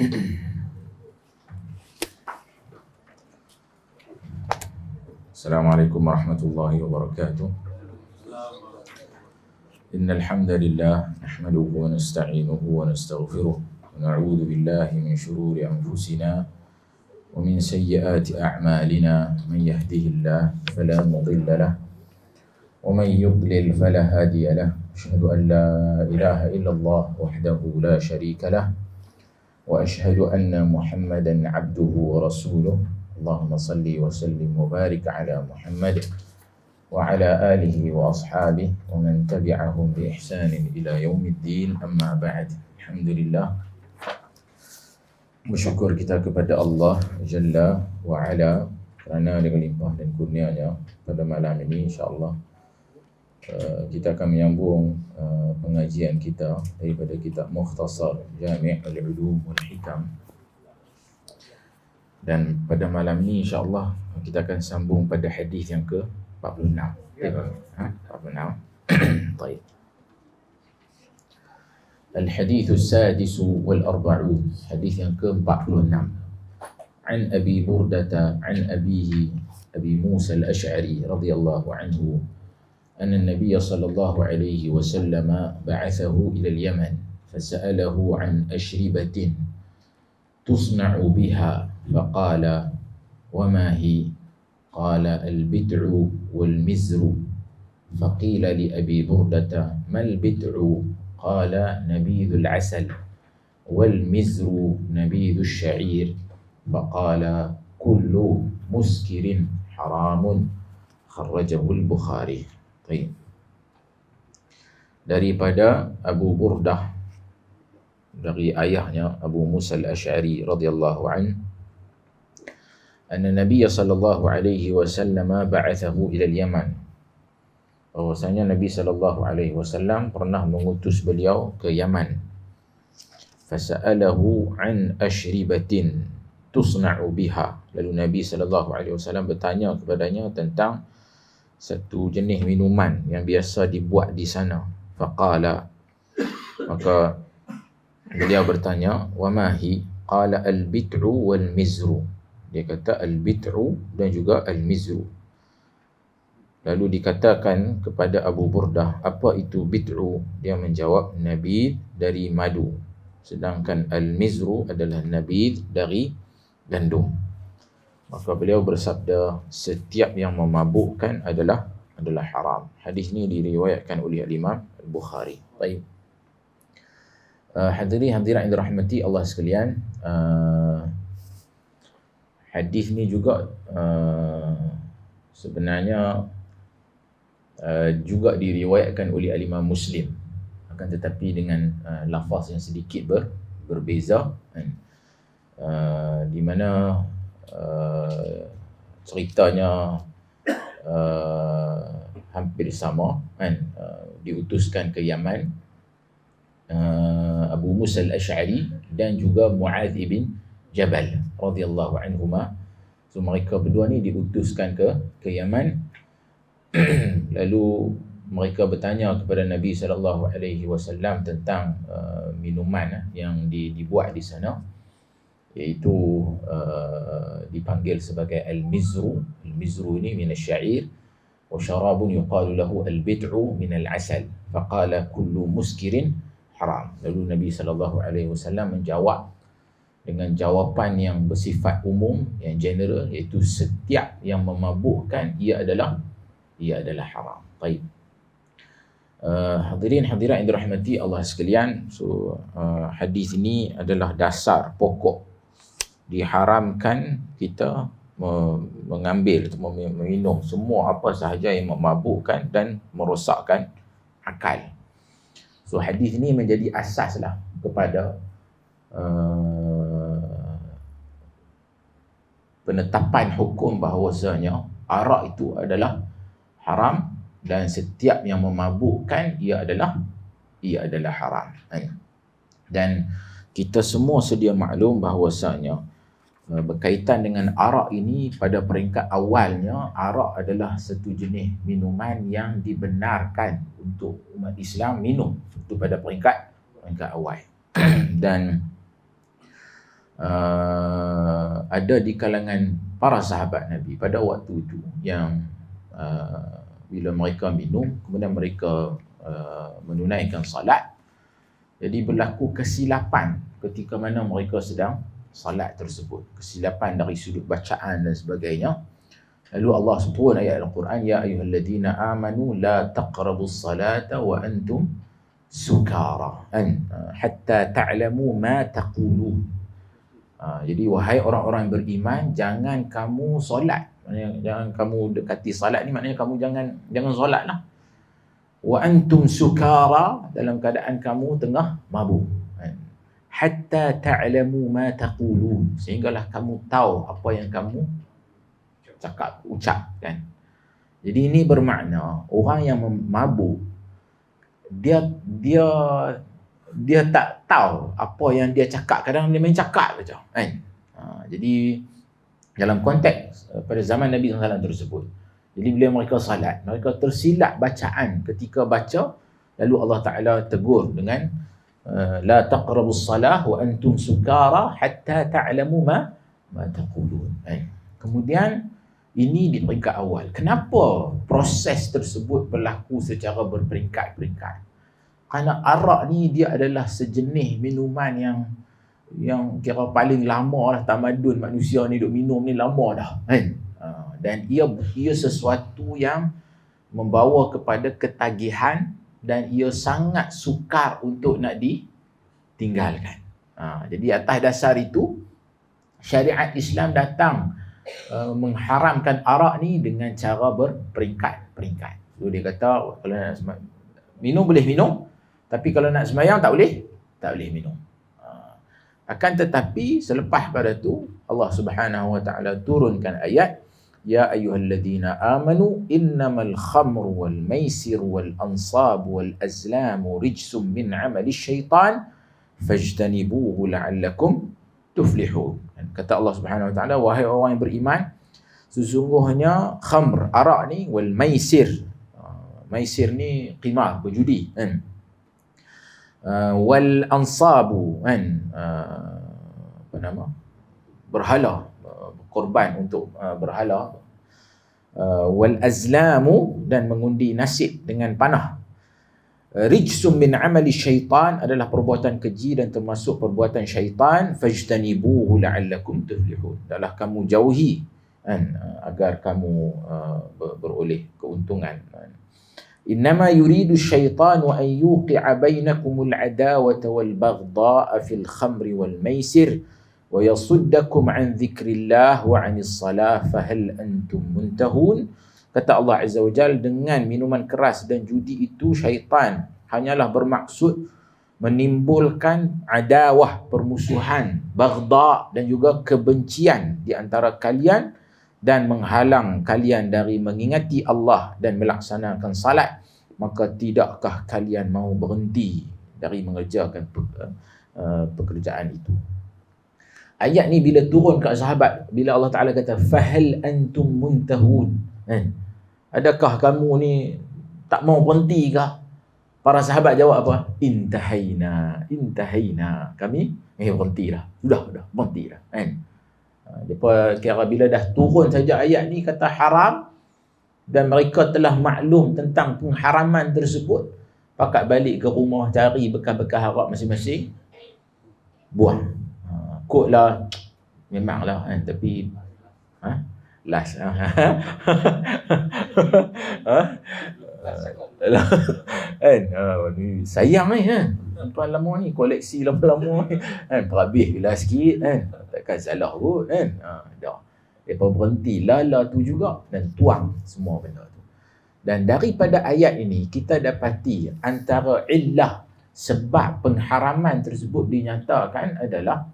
Assalamualaikum warahmatullahi wabarakatuh. Innal hamdalillah nahmaduhu wa nasta'inuhu wa nastaghfiruh wa na'udzu billahi min shururi anfusina wa min sayyiati a'malina. Man yahdihillahu fala mudilla lahu wa man yudlil fala hadiya lahu. Asyhadu an la ilaha illallah wahdahu la syarika lahu wa asyhadu anna Muhammadan 'abduhu wa rasuluh. Allahumma salli wa sallim wa barik ala Muhammad wa ala alihi wa ashabihi wa man tabi'ahum bi ihsanin ila yaumiddin, amma ba'd. Alhamdulillah, bersyukur kita kepada Allah Jalla wa Ala kerana dengan limpah dan kurnianya pada malam ini insya-Allah kita akan menyambung pengajian kita daripada kitab Mukhtasar Jami' al-Ulum wal Hikam. Dan pada malam ni insya-Allah kita akan sambung pada hadis yang ke-46. 46. Baik. Al-hadits as-sadis wal arba'un, hadis yang ke-46. An Abi Burdah an abihi Abi Musa al-Ash'ari radhiyallahu anhu anna an-nabiy sallallahu alaihi wasallam ba'athahu ila al-Yaman fasa'alahu an ashribatin tusna'u biha فقال وما هي؟ قال البدع والمزر. فقيل لأبي بردة ما البدع؟ قال نبيذ العسل والمزر نبيذ الشعير. فقال كل مسكر حرام. خرجه البخاري. طيب. Daripada Abu Burdah, dari ayahnya Abu Musa al-Ash'ari radhiyallahu anhu, anna Nabiy sallallahu alaihi wasallam ba'athahu ila al-Yaman, bahwasanya Nabi sallallahu alaihi wasallam pernah mengutus beliau ke Yaman. Fasa'alahu an ashribatin tusna'u biha, lalu Nabi sallallahu alaihi wasallam bertanya kepadanya tentang satu jenis minuman yang biasa dibuat di sana. Faqala, maka beliau bertanya, wa ma hi? Qala al-bid'u wal mizru. Dia kata al-bid'u dan juga al-mizru. Lalu dikatakan kepada Abu Burdah, apa itu bid'u? Dia menjawab, nabid dari madu. Sedangkan al-mizru adalah nabid dari gandum. Maka beliau bersabda, setiap yang memabukkan adalah haram. Hadis ini diriwayatkan oleh Imam Al-Bukhari. Baik. Hadirin yang dirahmati Allah sekalian, hadis ni juga sebenarnya juga diriwayatkan oleh Imam Muslim, akan tetapi dengan lafaz yang sedikit berbeza, di mana ceritanya hampir sama, diutuskan ke Yaman Abu Musa al-Ash'ari dan juga Mu'adz bin Jabal radhiyallahu anhuma. So mereka berdua ni diutuskan ke Yaman. Lalu mereka bertanya kepada Nabi sallallahu alaihi wasallam tentang minuman yang dibuat di sana, iaitu dipanggil sebagai al-mizru. Al-mizru ini min asy-sya'ir wa syarabun yuqalu lahu al-bid'u min al-'asal. Faqala kullu muskirin haram. Lalu Nabi sallallahu alaihi wasallam menjawab dengan jawapan yang bersifat umum, yang general, iaitu setiap yang memabukkan ia adalah haram. Baik. Hadirin hadirat yang dirahmati Allah sekalian, so hadis ini adalah dasar pokok diharamkan kita mengambil atau meminum semua apa sahaja yang memabukkan dan merosakkan akal. So hadis ini menjadi asaslah kepada penetapan hukum bahawasanya arak itu adalah haram dan setiap yang memabukkan ia adalah haram. Dan kita semua sedia maklum bahawasanya berkaitan dengan arak ini, pada peringkat awalnya arak adalah satu jenis minuman yang dibenarkan untuk umat Islam minum, itu pada peringkat awal. Dan ada di kalangan para sahabat Nabi pada waktu itu yang bila mereka minum, kemudian mereka menunaikan salat, jadi berlaku kesilapan ketika mana mereka sedang salat tersebut, kesilapan dari sudut bacaan dan sebagainya. Lalu Allah sebut ayat Al-Quran, ya ayyuhalladzina amanu la taqrabus salata wa antum sukara hatta ta'lamu ma taqulun. Jadi wahai orang-orang yang beriman, jangan kamu solat, jangan kamu dekati salat ni, maknanya kamu jangan solatlah. Wa antum sukara, dalam keadaan kamu tengah mabuk. Hatta ta'lamu ma taqulun, sehinggalah kamu tahu apa yang kamu ucap kan. Jadi ini bermakna orang yang mabuk, dia tak tahu apa yang dia cakap. Kadang dia main cakap saja kan. Jadi dalam konteks pada zaman Nabi SAW tersebut, jadi bila mereka salat, mereka tersilap bacaan ketika baca, lalu Allah Ta'ala tegur dengan la taqrabus salah wa antum sukara hatta ta'lamu ma taqulun. Kemudian ini di peringkat awal. Kenapa proses tersebut berlaku secara berperingkat-peringkat? Kerana arak ni dia adalah sejenis minuman yang kira paling lama lah tamadun manusia ni duk minum ni lama dah kan. Dan ia sesuatu yang membawa kepada ketagihan dan ia sangat sukar untuk nak ditinggalkan. Jadi atas dasar itu syariat Islam datang mengharamkan arak ni dengan cara berperingkat-peringkat. So dia kata kalau nak minum boleh minum, tapi kalau nak sembahyang tak boleh minum. Akan tetapi selepas pada tu Allah Subhanahu wa taala turunkan ayat, ya ayyuhalladzina amanu innamal khamru wal maisiru wal ansabu wal azlamu rijsum min amali syaitan fajtanibuhu la'allakum tuflihun. Kata Allah Subhanahu wa taala, wahai orang yang beriman, sesungguhnya khamr, arak ni, wal maisir, maisir ni qimar, berjudi kan, wal ansabu kan, apa nama, berhala, korban untuk berhala, wal azlamu, dan mengundi nasib dengan panah. Rijsum min amali syaitan, adalah perbuatan keji dan termasuk perbuatan syaitan. Fajtanibuhu la'allakum tuflihun, adalah kamu jauhi kan, agar kamu beroleh keuntungan. Innama yuridu syaitanu an yuqi'a bainakumul adawata wal baghdha'a fil khamri wal maisir wa yasuddakum an dzikrillah wa 'anis salah fahal antum muntahun. Kata Allah Azza wa Jal, dengan minuman keras dan judi itu syaitan hanyalah bermaksud menimbulkan adawah, permusuhan, baghdha, dan juga kebencian di antara kalian, dan menghalang kalian dari mengingati Allah dan melaksanakan salat. Maka tidakkah kalian mau berhenti dari mengerjakan pekerjaan itu? Ayat ni bila turun kat sahabat, bila Allah Ta'ala kata fahal antum muntahun, adakah kamu ni tak mau berhenti kah? Para sahabat jawab apa? Intahaina, kami berhenti dah, sudah berhenti dah kan. Depa kira bila dah turun saja ayat ni kata haram, dan mereka telah maklum tentang pengharaman tersebut, pakat balik ke rumah cari bekas-bekas arak masing-masing, buang. Kotlah memanglah kan, tapi last kan, sayang ni kan, tuan lama ni koleksi lama-lama ni kan, terhabis bila sikit kan, takkan salah kot kan. Dah depa berhenti lala tu juga dan tuang semua benda tu. Dan daripada ayat ini kita dapati antara illah sebab pengharaman tersebut dinyatakan adalah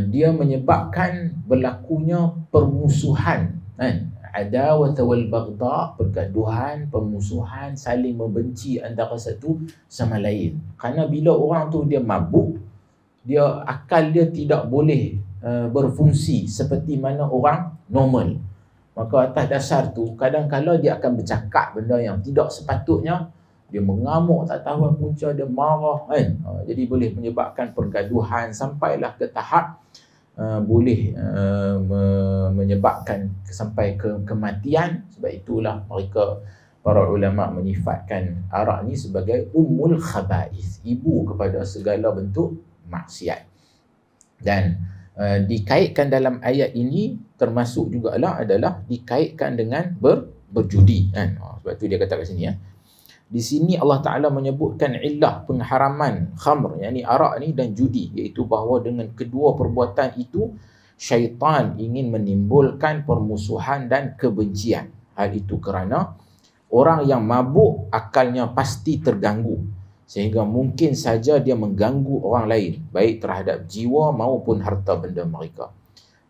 dia menyebabkan berlakunya permusuhan kan, adawah wal baghdha, pergaduhan, permusuhan, saling membenci antara satu sama lain. Kerana bila orang tu dia mabuk, dia akal dia tidak boleh berfungsi seperti mana orang normal. Maka atas dasar tu kadang-kadang dia akan bercakap benda yang tidak sepatutnya, dia mengamuk tak tahu punca, dia marah kan. Jadi boleh menyebabkan pergaduhan sampailah ke tahap boleh menyebabkan sampai ke kematian. Sebab itulah mereka, para ulama menyifatkan arak ni sebagai ummul khaba'ith, ibu kepada segala bentuk maksiat. Dan dikaitkan dalam ayat ini termasuk jugalah adalah dikaitkan dengan berjudi kan. Sebab tu dia kata kat sini di sini Allah Ta'ala menyebutkan illah pengharaman khamr, yakni arak ni, dan judi, iaitu bahawa dengan kedua perbuatan itu syaitan ingin menimbulkan permusuhan dan kebencian. Hal itu kerana orang yang mabuk akalnya pasti terganggu, sehingga mungkin saja dia mengganggu orang lain, baik terhadap jiwa maupun harta benda mereka.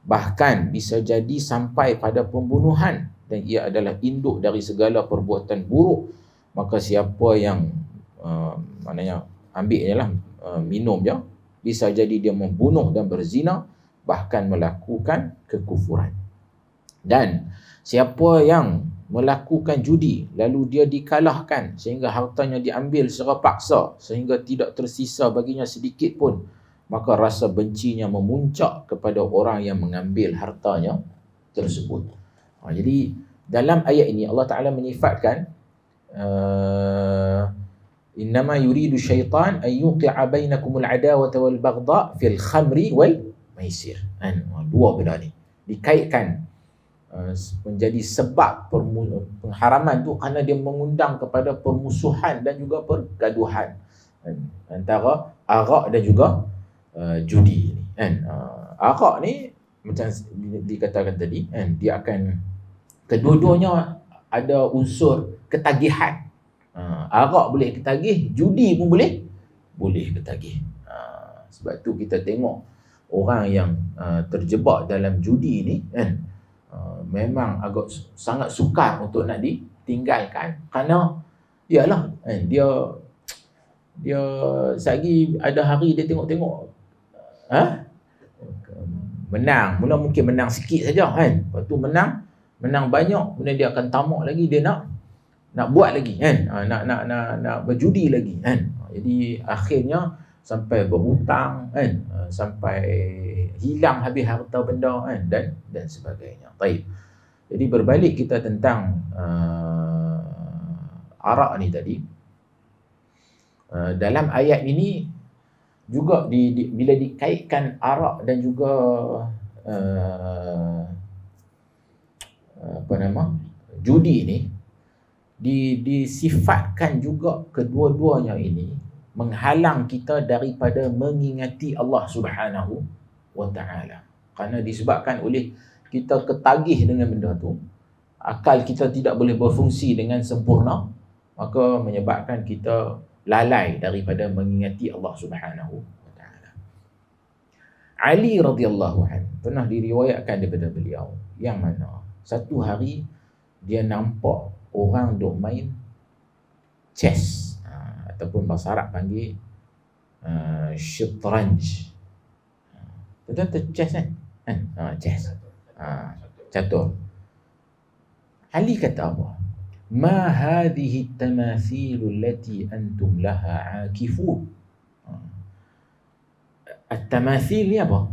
Bahkan bisa jadi sampai pada pembunuhan, dan ia adalah induk dari segala perbuatan buruk. Maka siapa yang maknanya ambil je lah, minum je, bisa jadi dia membunuh dan berzina, bahkan melakukan kekufuran. Dan siapa yang melakukan judi lalu dia dikalahkan sehingga hartanya diambil secara paksa sehingga tidak tersisa baginya sedikit pun, maka rasa bencinya memuncak kepada orang yang mengambil hartanya tersebut. Jadi dalam ayat ini Allah Ta'ala menyifatkan innama yuridu syaitan an yuqi'a bainakumul adawata wal baghdha fil khamri wal maisir. Dua benda ni dikaitkan menjadi sebab pengharaman tu kerana dia mengundang kepada permusuhan dan juga pergaduhan antara arak dan juga judi ni kan. Arak ni macam dikatakan tadi kan, dia akan kedua-duanya ada unsur ketagihan. Arak boleh ketagih, judi pun boleh ketagih. Sebab tu kita tengok orang yang terjebak dalam judi ni kan, memang agak sangat sukar untuk nak ditinggalkan, kerana iyalah kan, dia sehari ada hari dia tengok menang, mula mungkin menang sikit saja kan, lepas tu menang banyak, kemudian dia akan tamak lagi, dia nak buat lagi kan, nak berjudi lagi kan. Jadi akhirnya sampai berhutang kan, sampai hilang habis harta benda kan, dan sebagainya. Baik. Jadi berbalik kita tentang arak ni tadi, dalam ayat ini juga bila dikaitkan arak dan juga judi ni, disifatkan juga kedua-duanya ini menghalang kita daripada mengingati Allah Subhanahu wa Ta'ala. Kerana disebabkan oleh kita ketagih dengan benda tu, akal kita tidak boleh berfungsi dengan sempurna, maka menyebabkan kita lalai daripada mengingati Allah Subhanahu wa Ta'ala. Ali radhiyallahu anhu pernah diriwayatkan daripada beliau yang mana satu hari dia nampak orang duk main chess, ataupun bahasa Arab panggil syitranj. Betul chess kan? Chess. Catur. Ali kata apa? Ma hadhihi at-tamathil allati antum laha akifun. At-tamathil ni apa?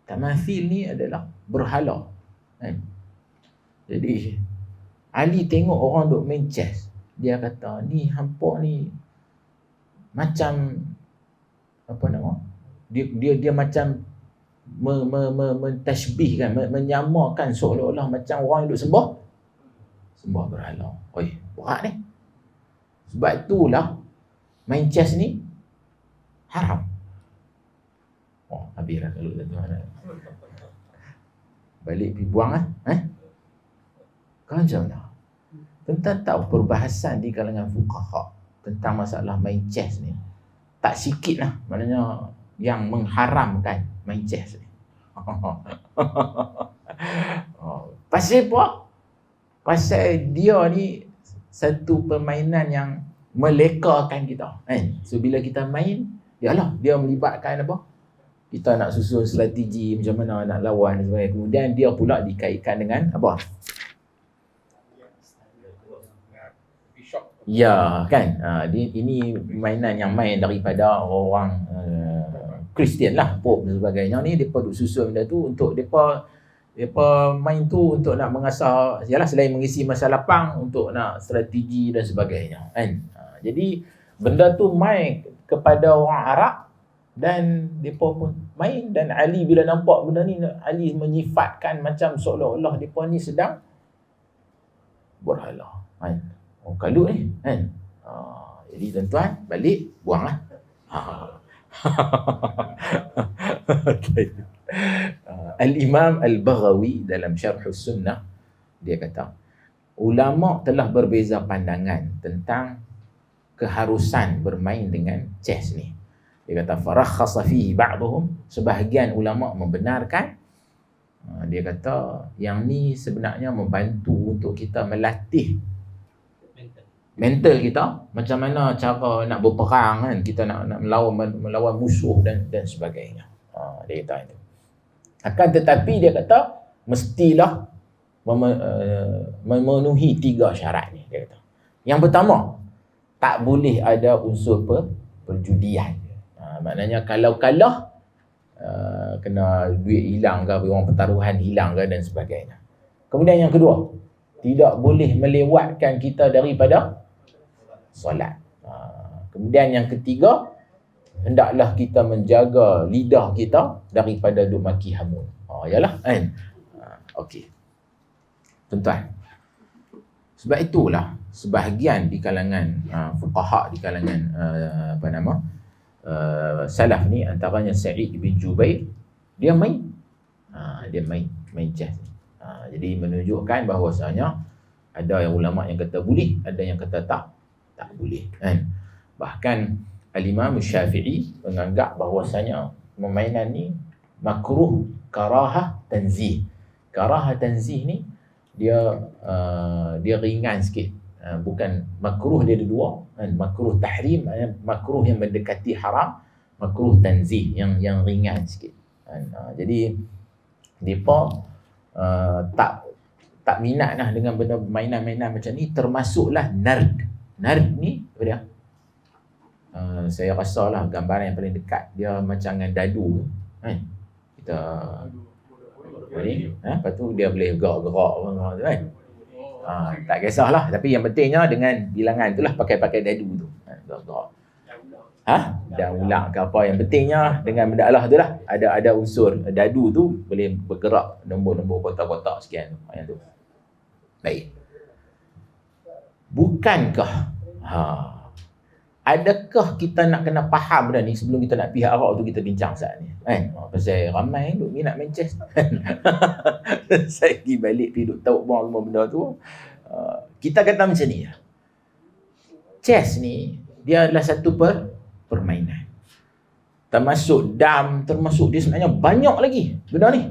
Tamathil ni adalah berhala kan? Jadi Ali tengok orang duk main chess, dia kata ni hampa ni macam apa nama? Dia macam mentashbihkan, menyamakan seolah-olah macam orang yang duk sembah berhala. Oi, berat ni. Sebab itulah main chess ni haram. Habislah kalau tuan-tuan. Balik pergi buang Macam mana? Tentang tahu perbahasan di kalangan fuqaha tentang masalah main chess ni, tak sikit lah maknanya yang mengharamkan main chess ni. Pasal apa? Pasal dia ni satu permainan yang melekakan kita kan. So bila kita main, dia melibatkan apa? Kita nak susun strategi macam mana nak lawan dan sebagainya. Kemudian dia pula dikaitkan dengan apa? Ya kan, ini mainan yang main daripada orang Kristian lah, Pope dan sebagainya ni. Mereka duk susun benda tu untuk mereka main tu untuk nak mengasah, yalah, selain mengisi masa lapang, untuk nak strategi dan sebagainya kan. Jadi benda tu main kepada orang Arab dan mereka pun main. Dan Ali bila nampak benda ni, Ali menyifatkan macam seolah-olah mereka ni sedang berhala kan. Oh, kalut ni kan. Jadi tuan-tuan balik buang lah. Okay. Al-Imam Al-Baghawi dalam Syarh Sunnah dia kata, ulama telah berbeza pandangan tentang keharusan bermain dengan chess ni. Dia kata farakhasa fihi ba'dhum, sebahagian ulama membenarkan. Dia kata yang ni sebenarnya membantu untuk kita melatih mental kita, macam mana cara nak berperang kan, kita nak melawan musuh dan sebagainya. Dia kata itu. Akan tetapi dia kata mestilah memenuhi 3 syarat ni. Dia kata yang pertama, tak boleh ada unsur perjudian. Maknanya kalau kalah, kena duit hilang ke, orang pertaruhan hilang ke dan sebagainya. Kemudian yang kedua, tidak boleh melewatkan kita daripada solat. Kemudian yang ketiga, hendaklah kita menjaga lidah kita daripada duk maki hamun. Yalah kan. Okey. Tuan-tuan, sebab itulah sebahagian di kalangan fuqaha, di kalangan salaf ni, antaranya Sa'id bin Jubair, dia main chess. Jadi menunjukkan bahawasanya ada yang ulama yang kata boleh, ada yang kata tak boleh kan. Bahkan Al-Imam Syafi'i menganggap bahawasanya permainan ni makruh karahah tanzih. Karahah tanzih ni dia ringan sikit. Bukan makruh, dia ada dua kan. Makruh tahrim, makruh yang mendekati haram, makruh tanzih yang ringan sikit kan. Jadi depa tak minat lah dengan benda mainan-mainan macam ni, termasuklah nard. Nard ni apa dia? Saya rasa lah gambaran yang paling dekat dia macam dengan dadu kan. Kita ni, lepas tu dia boleh gerak-gerak tu kan. Tak kisahlah, tapi yang pentingnya dengan bilangan itulah, pakai dadu tu. Gerak-gerak. Dan ulang ke apa, yang pentingnya dengan benda Allah tu lah, ada unsur dadu tu boleh bergerak nombor-nombor kotak-kotak sekian yang tu. Baik. Bukankah adakah kita nak kena faham benda ni sebelum kita nak pihak Arab tu kita bincang saat ni kan? Pasal ramai duk minat main chess. Saya pergi balik pergi duk tahu semua benda tu. Kita kata macam ni lah. Chess ni dia adalah satu permainan. Termasuk dam, termasuk dia sebenarnya banyak lagi benda ni.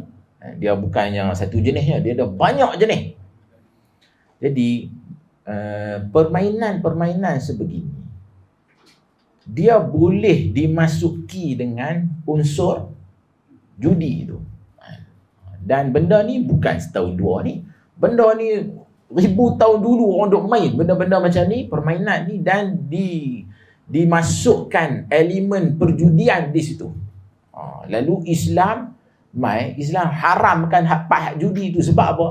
Dia bukan yang satu jenisnya, dia ada banyak jenis. Jadi permainan sebegini dia boleh dimasuki dengan unsur judi tu. Dan benda ni bukan setahun dua ni. Benda ni ribu tahun dulu orang duk main benda-benda macam ni, permainan ni, dan dimasukkan elemen perjudian di situ. Lalu Islam haramkan hak judi tu. Sebab apa?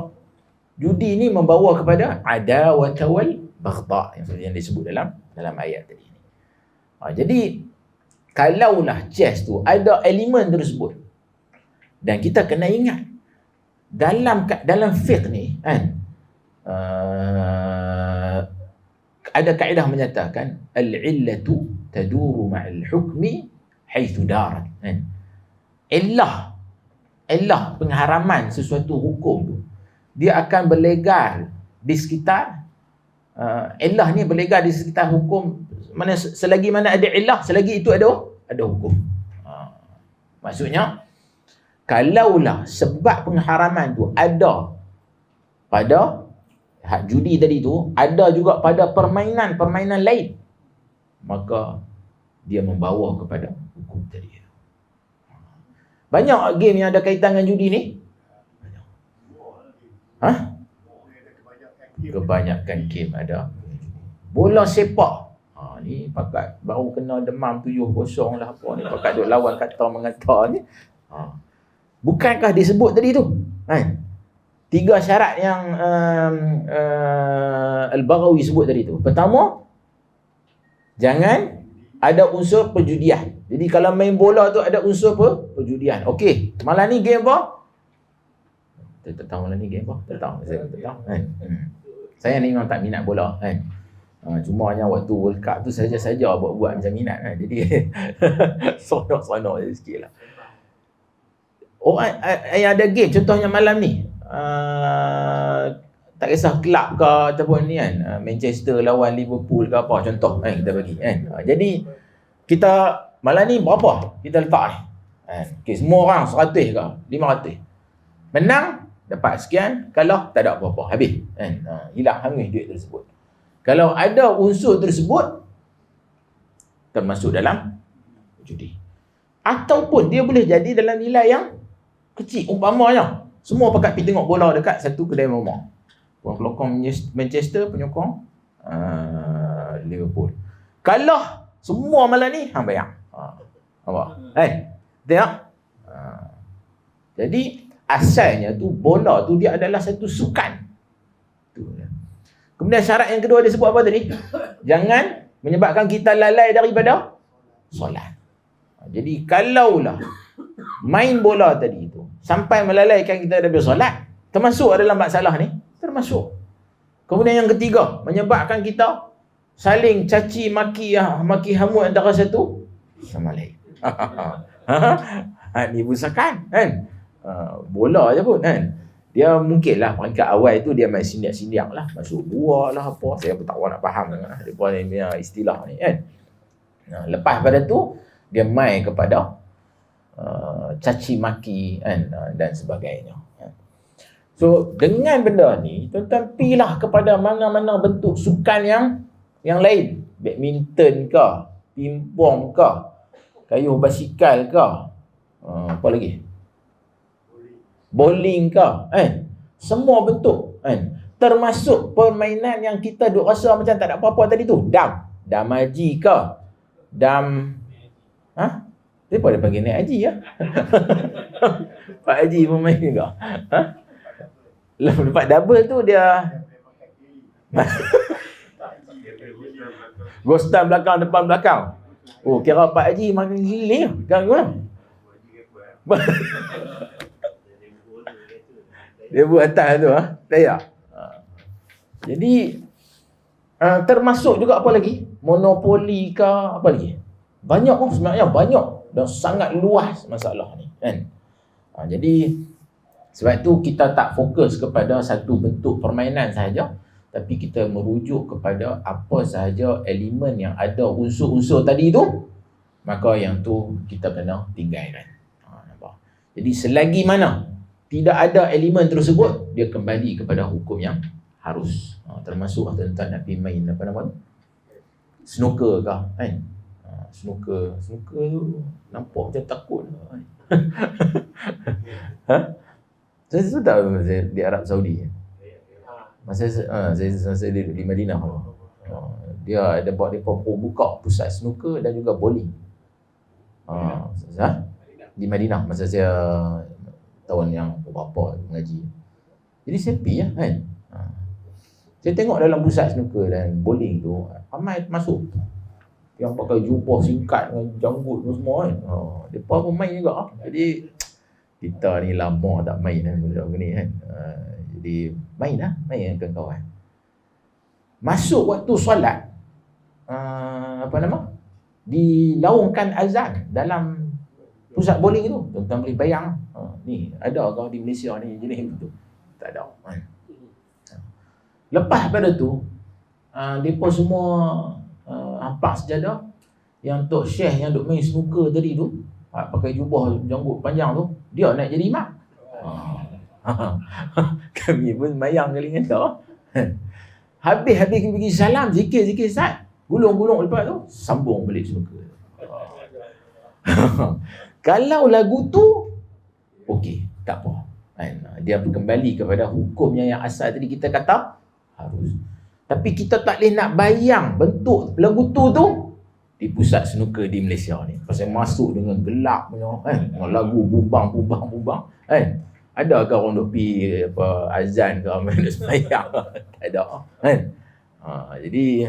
Judi ni membawa kepada adawah wal baghdha yang disebut dalam ayat tadi. Jadi kalaulah chess tu ada elemen tersebut, dan kita kena ingat dalam fiqh ni kan, ada kaedah menyatakan al-illatu taduru ma'al hukmi haitsu darat kan. Illah pengharaman sesuatu hukum tu, dia akan berlegar di sekitar illah ni berlegar di sekitar hukum. Mana selagi mana ada illah, selagi itu ada hukum. Maksudnya kalaulah sebab pengharaman tu ada pada hak judi tadi tu, ada juga pada permainan lain, maka dia membawa kepada hukum tadi. Banyak game yang ada kaitan dengan judi ni. Kebanyakan game ada. Bola sepak. Ni pakat baru kena demam 7-0 lah apa ni. Pakat duk lawan kata mengata ni. Bukankah disebut tadi tu? Kan? 3 syarat yang Al-Baghawi sebut tadi tu. Pertama, jangan ada unsur perjudian. Jadi kalau main bola tu ada unsur perjudian. Okey, malam ni game apa? Saya tak tahu malam ni game apa. Tak tahu. Saya tak tahu kan. Saya ni memang tak minat bola kan. Cuma hanya waktu World Cup tu saja-saja buat macam minat kan. Jadi sonok-sonok je sikit lah. Orang yang ada game, contohnya malam ni, tak kisah kelab ke ataupun ni kan, Manchester lawan Liverpool ke apa, contoh kan kita bagi kan. Jadi kita malam ni berapa kita letak ni kan. Okay, semua orang 100 ke 500. Menang dapat sekian, kalah tak ada apa-apa, habis kan. Hilang hangus duit tersebut. Kalau ada unsur tersebut termasuk dalam judi. Ataupun dia boleh jadi dalam nilai yang kecil. Umpamanya semua pakat pergi tengok bola dekat satu kedai mamak. Penyokong Manchester, penyokong Liverpool. Kalah semua malam ni hang bayar. Nampak? Tengok. Jadi asalnya tu bola tu dia adalah satu sukan. Tu. Kemudian syarat yang kedua dia sebut apa tadi? Jangan menyebabkan kita lalai daripada solat. Jadi kalaulah main bola tadi tu sampai melalaikan kita daripada solat, termasuk adalah masalah ni? Termasuk. Kemudian yang ketiga, menyebabkan kita saling caci maki hamu antara satu sama lain. Ni busakan kan? Bola je pun kan. Dia mungkinlah peringkat awal tu dia main sindiak-sindiak lah, masuk buah lah apa. Saya pun tak nak faham dia punya istilah ni kan. Lepas pada tu dia main kepada caci maki kan, dan sebagainya. So dengan benda ni tuan-tuan pilah kepada mana-mana bentuk sukan yang lain, badminton ke, pingpong ke, kayuh basikal ke, apa lagi, bowling ke, semua bentuk kan. Termasuk permainan yang kita duk rasa macam tak ada apa-apa tadi tu, dam haji ke, dam siapa dia panggil naik haji ya? Pak Haji pun main juga. Lepas double tu dia Gostan belakang, depan belakang. Oh, kira Pak Haji makan gila kan gimana? Dia buat atas tu tayak. Jadi termasuk juga apa lagi? Monopoli ke apa lagi? Banyak sebenarnya, banyak dan sangat luas masalah ni kan. Jadi sebab tu kita tak fokus kepada satu bentuk permainan sahaja, tapi kita merujuk kepada apa sahaja elemen yang ada unsur-unsur tadi tu, maka yang tu kita kena tinggalkan. Nampak? Jadi selagi mana tidak ada elemen tersebut, dia kembali kepada hukum yang harus. Termasuk tuan-tuan nak pergi main apa nama tu? Snooker ke kan? Snooker tu nampak macam takut. Saya tahu saya di Arab Saudi. Masa saya di Madinah. Dia ada buat depa buka pusat snooker dan juga bowling. Di Madinah masa saya tahun yang berapa mengaji. Jadi saya pergi kan. Saya tengok dalam pusat snooker dan bowling tu ramai masuk. Yang pakai jubah singkat dengan janggut semua kan. Depa pun main juga. Jadi kita ni lama tak main benda ni kan. Jadi main dengan kawan-kawan. Masuk waktu solat, dilaungkan azan dalam pusat bowling tu. Tuan-tuan boleh bayang ni ada kau di Malaysia ni jenis begitu? Tak ada kan. Lepas pada tu depa semua hampak sejadah yang Tok Syekh yang duk main snooker tadi tu, pakai jubah janggut panjang tu, dia nak jadi imam. Kami pun mayang kali dengan dia. Habis pergi salam, zikir sat, gulung lepas tu sambung balik snooker. Kalau lagu tu okey, tak apa. Dia kembali kepada hukumnya yang asal tadi kita kata harus. Tapi kita tak boleh nak bayang bentuk lagu tu di pusat snooker di Malaysia ni. Pasal masuk dengan gelap punya kan, lagu bubang kan. Adakah orang duk pi apa azan ke amal sembahyang? Tak ada kan. Jadi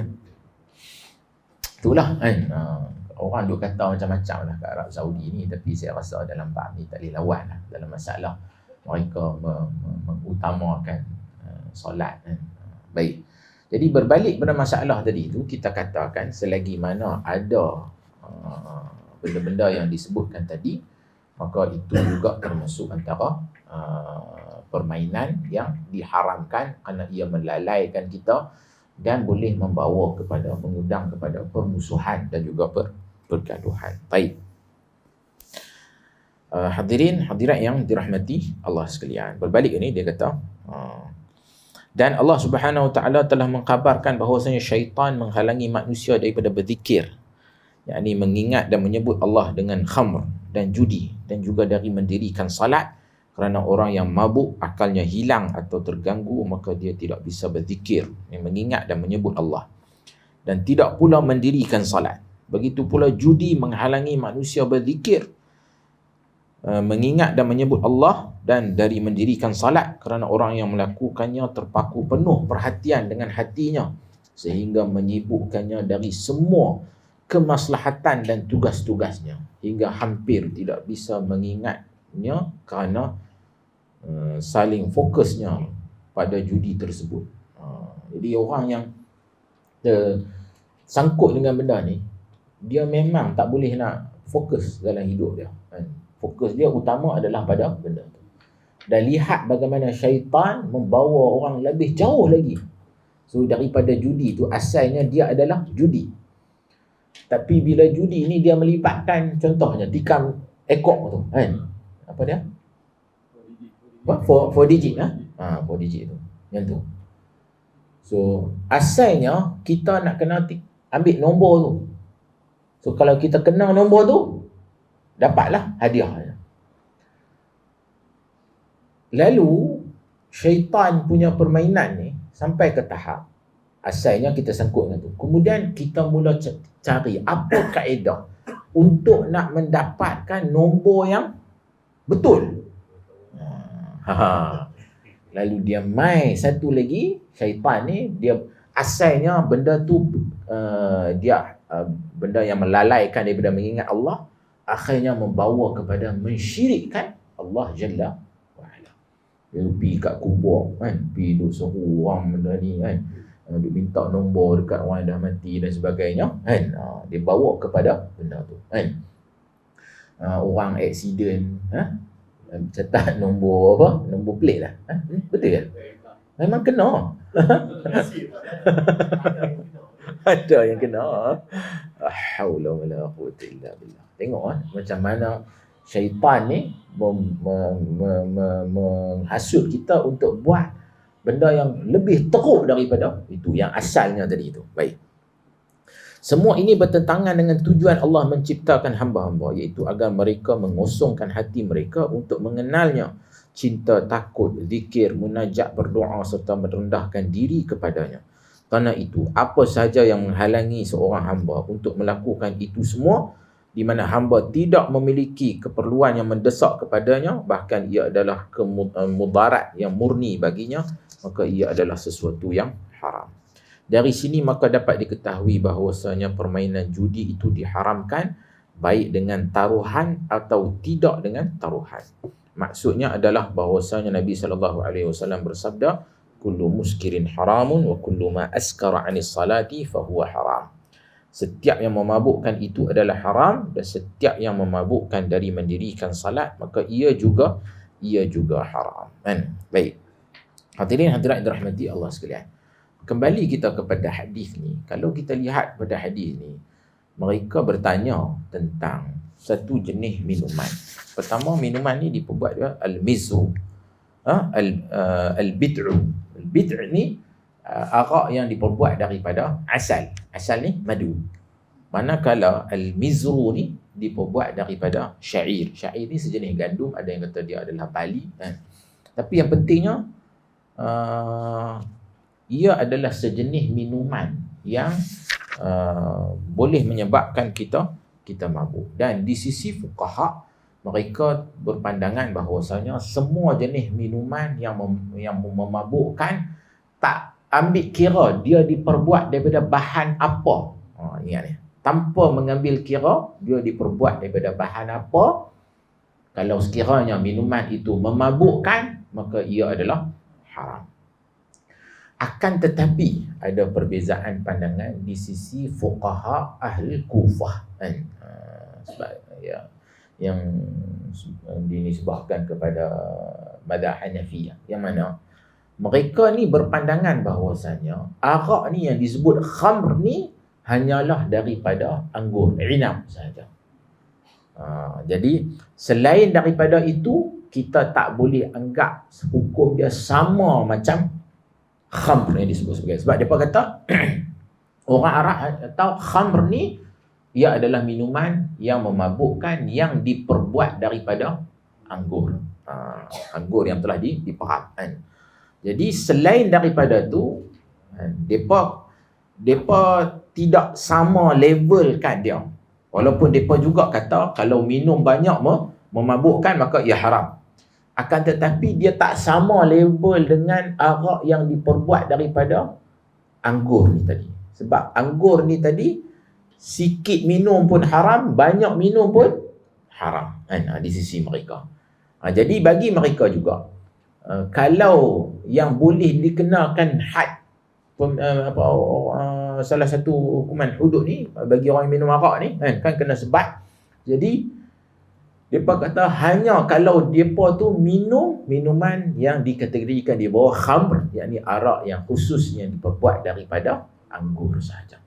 itulah kan. Orang duk kata macam-macam lah kat Arab Saudi ni, tapi saya rasa dalam bab ni tak boleh lawan lah dalam masalah mereka mengutamakan solat kan. Baik. Jadi berbalik pada masalah tadi tu, kita katakan selagi mana ada benda-benda yang disebutkan tadi, maka itu juga termasuk antara permainan yang diharamkan kerana ia melalaikan kita dan boleh membawa kepada, mengundang kepada permusuhan dan juga pergaduhan. Baik. Hadirin hadirat yang dirahmati Allah sekalian. Berbalik ini dia kata, dan Allah Subhanahu Wa Taala telah mengkhabarkan bahawasanya syaitan menghalangi manusia daripada berzikir, yakni mengingat dan menyebut Allah dengan khamr dan judi, dan juga dari mendirikan salat, kerana orang yang mabuk akalnya hilang atau terganggu, maka dia tidak bisa berzikir, yang mengingat dan menyebut Allah, dan tidak pula mendirikan salat. Begitu pula judi menghalangi manusia berzikir, mengingat dan menyebut Allah, dan dari mendirikan salat, kerana orang yang melakukannya terpaku penuh perhatian dengan hatinya sehingga menyibukkannya dari semua kemaslahatan dan tugas-tugasnya, hingga hampir tidak bisa mengingatnya kerana saling fokusnya pada judi tersebut. Jadi orang yang sangkut dengan benda ni, dia memang tak boleh nak fokus dalam hidup dia kan. Fokus dia utama adalah pada benda tu. Dan lihat bagaimana syaitan membawa orang lebih jauh lagi. So daripada judi tu, asalnya dia adalah judi. Tapi bila judi ni dia melibatkan, contohnya tikam ekor tu kan. Apa dia? 4 digit 4 digit tu. Yang tu. So asalnya kita nak kena ambil nombor tu. So kalau kita kenal nombor tu, dapatlah hadiah. Lalu syaitan punya permainan ni sampai ke tahap asalnya kita sangkut dengan tu. Kemudian kita mula cari apa kaedah untuk nak mendapatkan nombor yang betul. Lalu dia main satu lagi, syaitan ni dia asalnya benda tu benda yang melalaikan daripada mengingat Allah, akhirnya membawa kepada mensyirikkan Allah Jalla wa'ala. Dia pergi kat kubur kan, pergi duduk seru orang benda ni kan, duduk minta nombor dekat orang yang dah mati dan sebagainya kan. Dia bawa kepada benda tu kan. Orang accident catat nombor apa, nombor plate lah betul kan? Memang kena. Ada yang kena. Haula wala quwwata illa billah. Tengok macam mana syaitan ni menghasut kita untuk buat benda yang lebih teruk daripada itu yang asalnya tadi itu. Baik. Semua ini bertentangan dengan tujuan Allah menciptakan hamba-hamba, iaitu agar mereka mengosongkan hati mereka untuk mengenalnya, cinta, takut, zikir, munajat, berdoa serta merendahkan diri kepadanya. Kerana itu, apa sahaja yang menghalangi seorang hamba untuk melakukan itu semua, di mana hamba tidak memiliki keperluan yang mendesak kepadanya, bahkan ia adalah mudarat yang murni baginya, maka ia adalah sesuatu yang haram. Dari sini maka dapat diketahui bahawasanya permainan judi itu diharamkan, baik dengan taruhan atau tidak dengan taruhan. Maksudnya adalah bahawasanya Nabi SAW bersabda, kullu muskirin haramun wa kullu ma askara anis salati fahuwa haram. Setiap yang memabukkan itu adalah haram, dan setiap yang memabukkan dari mendirikan salat, maka ia juga haram. Kan? Baik. Hadirin hadirat dirahmati Allah sekalian. Kembali kita kepada hadis ni. Kalau kita lihat pada hadis ni, mereka bertanya tentang satu jenis minuman. Pertama, minuman ni diperbuat dia al-mizru, al-bid'u. Al-bid' ni arak yang diperbuat daripada asal. Asal ni madu. Manakala al-mizru ni diperbuat daripada syair. Syair ni sejenis gandum, ada yang kata dia adalah bali kan. Tapi yang pentingnya ia adalah sejenis minuman yang boleh menyebabkan kita mabuk. Dan di sisi fuqaha, mereka berpandangan bahawasanya semua jenis minuman yang memabukkan, tak ambil kira dia diperbuat daripada bahan apa. Ingat ni, tanpa mengambil kira dia diperbuat daripada bahan apa, kalau sekiranya minuman itu memabukkan, maka ia adalah haram. Akan tetapi ada perbezaan pandangan di sisi fuqaha ahli Kufah, kan? Sebab yang dinisbahkan kepada mazhab Hanafiyah, yang mana mereka ni berpandangan bahawasanya arak ni yang disebut khamr ni hanyalah daripada anggur, inab sahaja. Jadi selain daripada itu, kita tak boleh anggap hukum dia sama macam khamr yang disebut sebagai. Sebab mereka kata orang Arab atau khamr ni, ia adalah minuman yang memabukkan yang diperbuat daripada anggur. Anggur yang telah diperap, kan? Jadi selain daripada tu, mereka tidak sama levelkan dia. Walaupun mereka juga kata kalau minum banyak memabukkan, maka ia haram. Akan tetapi dia tak sama level dengan arak yang diperbuat daripada anggur ni tadi. Sebab anggur ni tadi, sikit minum pun haram, banyak minum pun haram, kan? Di sisi mereka. Jadi bagi mereka juga, kalau yang boleh dikenakan had, salah satu hukuman hudud ni bagi orang yang minum arak ni, kan kena sebat. Jadi mereka kata hanya kalau mereka tu minum minuman yang dikategorikan di bawah khamr, yakni arak yang khusus yang diperbuat daripada anggur sahaja.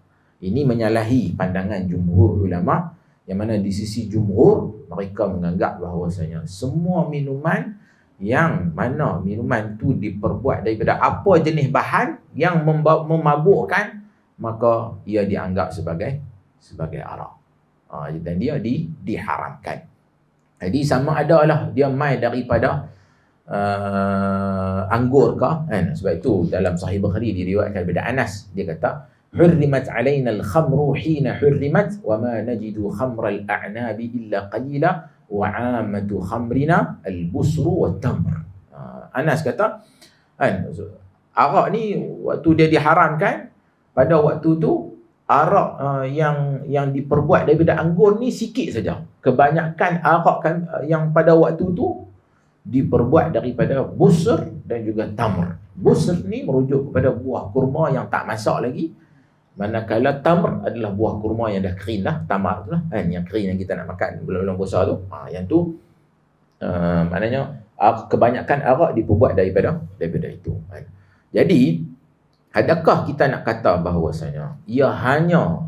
Ini menyalahi pandangan jumhur ulama, yang mana di sisi jumhur mereka menganggap bahawasanya semua minuman yang mana minuman tu diperbuat daripada apa jenis bahan yang memabukkan, maka ia dianggap sebagai arak. Dan dia diharamkan. Jadi sama ada lah dia mai daripada anggur ke, kan? Sebab itu dalam Sahih Bukhari diriwayatkan daripada Anas, dia kata hurrimat alaina al-khamru hina hurrimat wa ma najidu khamra al-a'nabi illa qalila wa 'amatu khamrina al-busru wat-tamr. Anas kata, kan, arak ni waktu dia diharamkan, pada waktu tu arak yang diperbuat daripada anggur ni sikit saja. Kebanyakan arak kan yang pada waktu tu diperbuat daripada busr dan juga tamr. Busr ni merujuk kepada buah kurma yang tak masak lagi, manakala tamr adalah buah kurma yang dah kering dah, tamar tu lah, kan, yang kering yang kita nak makan bulan-bulan puasa tu. Yang tu maknanya kebanyakan arak diperbuat daripada itu, kan. Jadi adakah kita nak kata bahawasanya ia hanya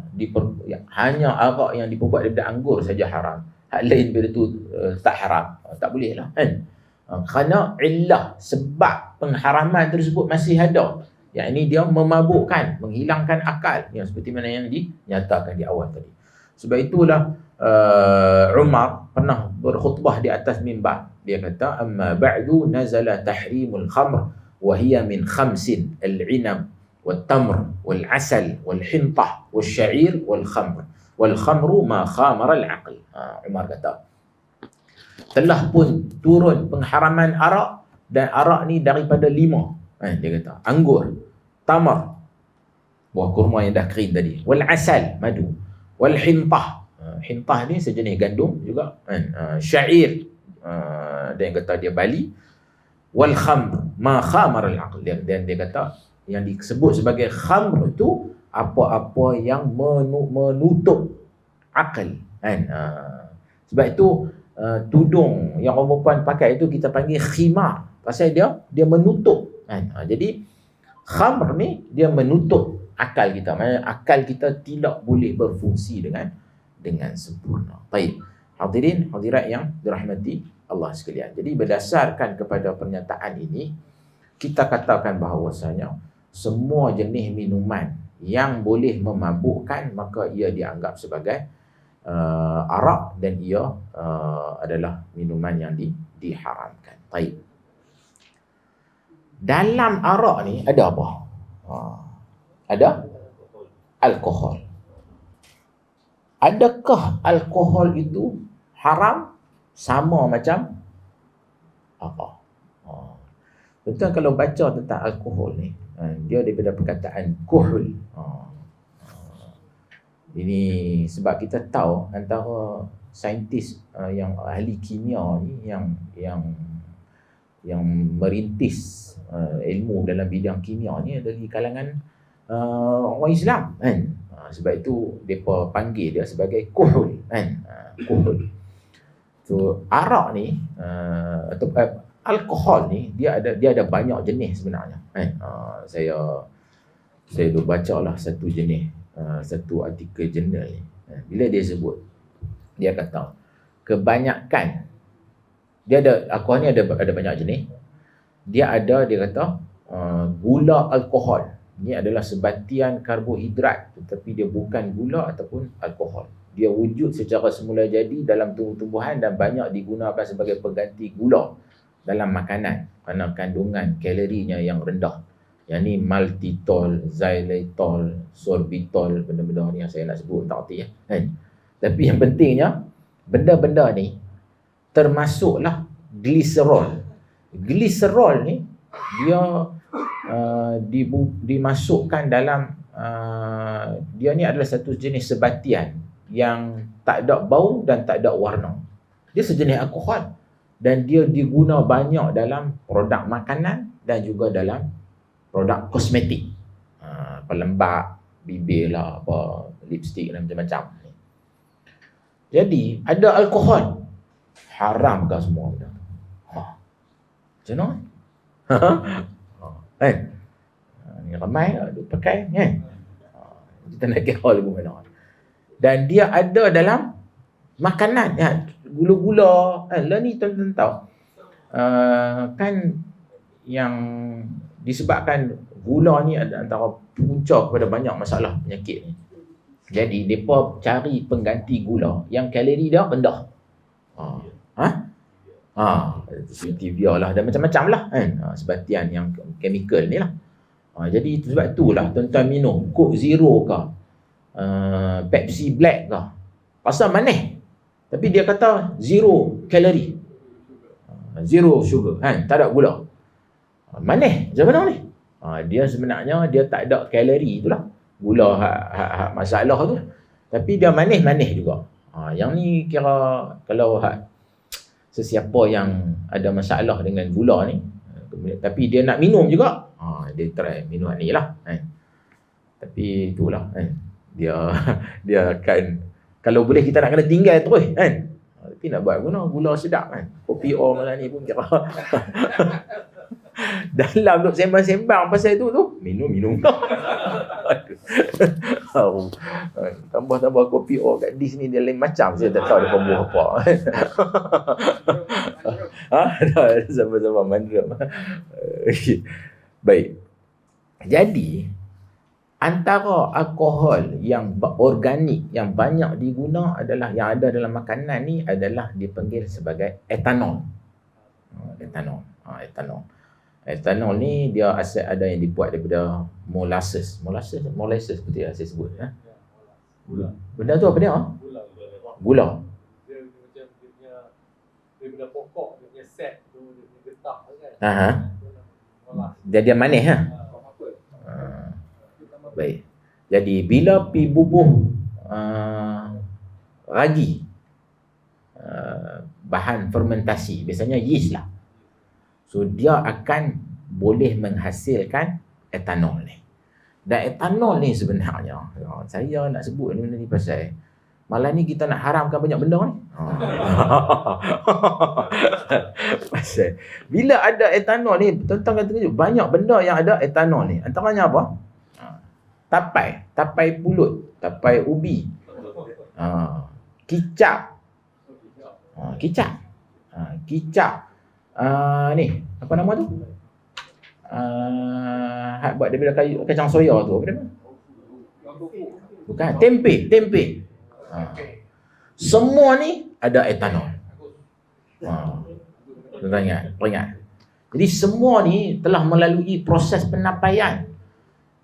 arak yang diperbuat daripada anggur saja haram, hak lain daripada tu tak haram? Tak boleh lah, kan. Kerana illah, sebab pengharaman tersebut masih ada, yakni dia memabukkan, menghilangkan akal, yang seperti mana yang dinyatakan di awal tadi. Sebab itulah Umar pernah berkhutbah di atas mimbar. Dia kata, amma ba'du nazala tahrimul khamr wa hiya min khamsin, al-'inab wal-tamr wal-'asal wal-hintah wal-sya'ir wal-khamr wal-khamru ma khamara al-'aql. Umar kata, telah pun turun pengharaman arak, dan arak ni daripada 5. Dia kata, anggur, tamar, buah kurma yang dah kering tadi, wal-'asal, madu, wal-hintah, hintah ni sejenis gandum juga, sya'ir, dia kata dia bali, wal-khamr ma khamara al-'aql, dan dia kata yang disebut sebagai khamr itu apa-apa yang menutup akal, kan. Sebab itu tudung yang orang perempuan pakai itu kita panggil khimar, pasal dia menutup, kan. Jadi khamr ni dia menutup akal kita, maknanya akal kita tidak boleh berfungsi dengan sempurna. Baik, hadirin hadirat yang dirahmati Allah sekalian. Jadi berdasarkan kepada pernyataan ini, kita katakan bahawasanya semua jenis minuman yang boleh memabukkan, maka ia dianggap sebagai arak, dan ia adalah minuman yang diharamkan. Baik. Dalam arak ni ada apa? Ada alkohol. Adakah alkohol itu haram sama macam apa? Betul kalau baca tentang alkohol ni, dia daripada perkataan kuhul. Ini sebab kita tahu antara saintis yang ahli kimia ni yang merintis ilmu dalam bidang kimia ni dari kalangan orang Islam kan. Sebab itu depa panggil dia sebagai kuhul kan. Kuhul. So arak ni atau alkohol ni dia ada banyak jenis sebenarnya kan. Saya dulu bacalah satu jenis satu artikel jurnal ni. Bila dia sebut, dia kata kebanyakan dia ada alkohol ni ada banyak jenis. Dia kata gula alkohol ni adalah sebatian karbohidrat tetapi dia bukan gula ataupun alkohol. Dia wujud secara semula jadi dalam tumbuh-tumbuhan dan banyak digunakan sebagai pengganti gula dalam makanan kerana kandungan kalorinya yang rendah. Yang ni maltitol, xylitol, sorbitol, benda-benda ni yang saya nak sebut tak erti kan. Tapi yang pentingnya benda-benda ni termasuklah gliserol. Gliserol ni dia dimasukkan dalam dia ni adalah satu jenis sebatian yang tak ada bau dan tak ada warna. Dia sejenis alkohol dan dia diguna banyak dalam produk makanan dan juga dalam produk kosmetik. Pelembap bibir lah, apa lipstick dan macam-macam. Jadi ada alkohol haram ke semua benda? Macam mana? Ni ramai duk pakai kan. Kita nak kira lagu mana. Dan dia ada dalam makanan ya, gula-gula. Lah ni tuan-tuan tahu. Kan yang disebabkan gula ni ada antara punca kepada banyak masalah penyakit ni. Jadi depa cari pengganti gula yang kalori dia rendah. Stevia lah dan macam-macam lah kan. Sebatian yang chemical ni lah. Jadi sebab itulah tuan-tuan minum Coke Zero ke Pepsi Black ke, pasal manis tapi dia kata zero kalori, zero sugar kan, tak ada gula. Manis macam mana ni? Dia sebenarnya dia tak ada kalori itulah. Gula hak masalah tu. Tapi dia manis-manis juga. Yang ni kira kalau sesiapa yang ada masalah dengan gula ni tapi dia nak minum juga, dia try minum ni lah kan. Tapi itulah kan. Dia akan, kalau boleh kita nak kena tinggal terus kan. Tapi nak buat gula sedap kan. Kopi O malam ni pun kira dalam duk sembang-sembang pasal tu minum. Tambah kopi O kat dis ni dia lain macam, saya tak tahu dia buah apa. Sama-sama mandram. Baik. Jadi antara alkohol yang organik yang banyak diguna adalah yang ada dalam makanan ni adalah dipanggil sebagai etanol. Etanol ni dia asal ada yang dibuat daripada molasses seperti yang saya sebut ya. Benda tu apa dia? Gula. Dia macam dia punya pokok, dia punya set tu, dia punya getah kan. Jadi dia manis ha. Baik. Jadi bila pi bubuh ragi bahan fermentasi, biasanya yeast lah. So dia akan boleh menghasilkan etanol ni. Dan etanol ni sebenarnya saya nak sebut ni pasal malam ni kita nak haramkan banyak benda ni. Pasal bila ada etanol ni, tuan-tuan kata banyak benda yang ada etanol ni. Antaranya apa? Tapai pulut, tapai ubi, kicap, ni apa nama tu? Buat daripada kacang soya tu apa nama? Bukan, tempe. Semua ni ada etanol. Tuan-tuan ingat. Jadi semua ni telah melalui proses penapaian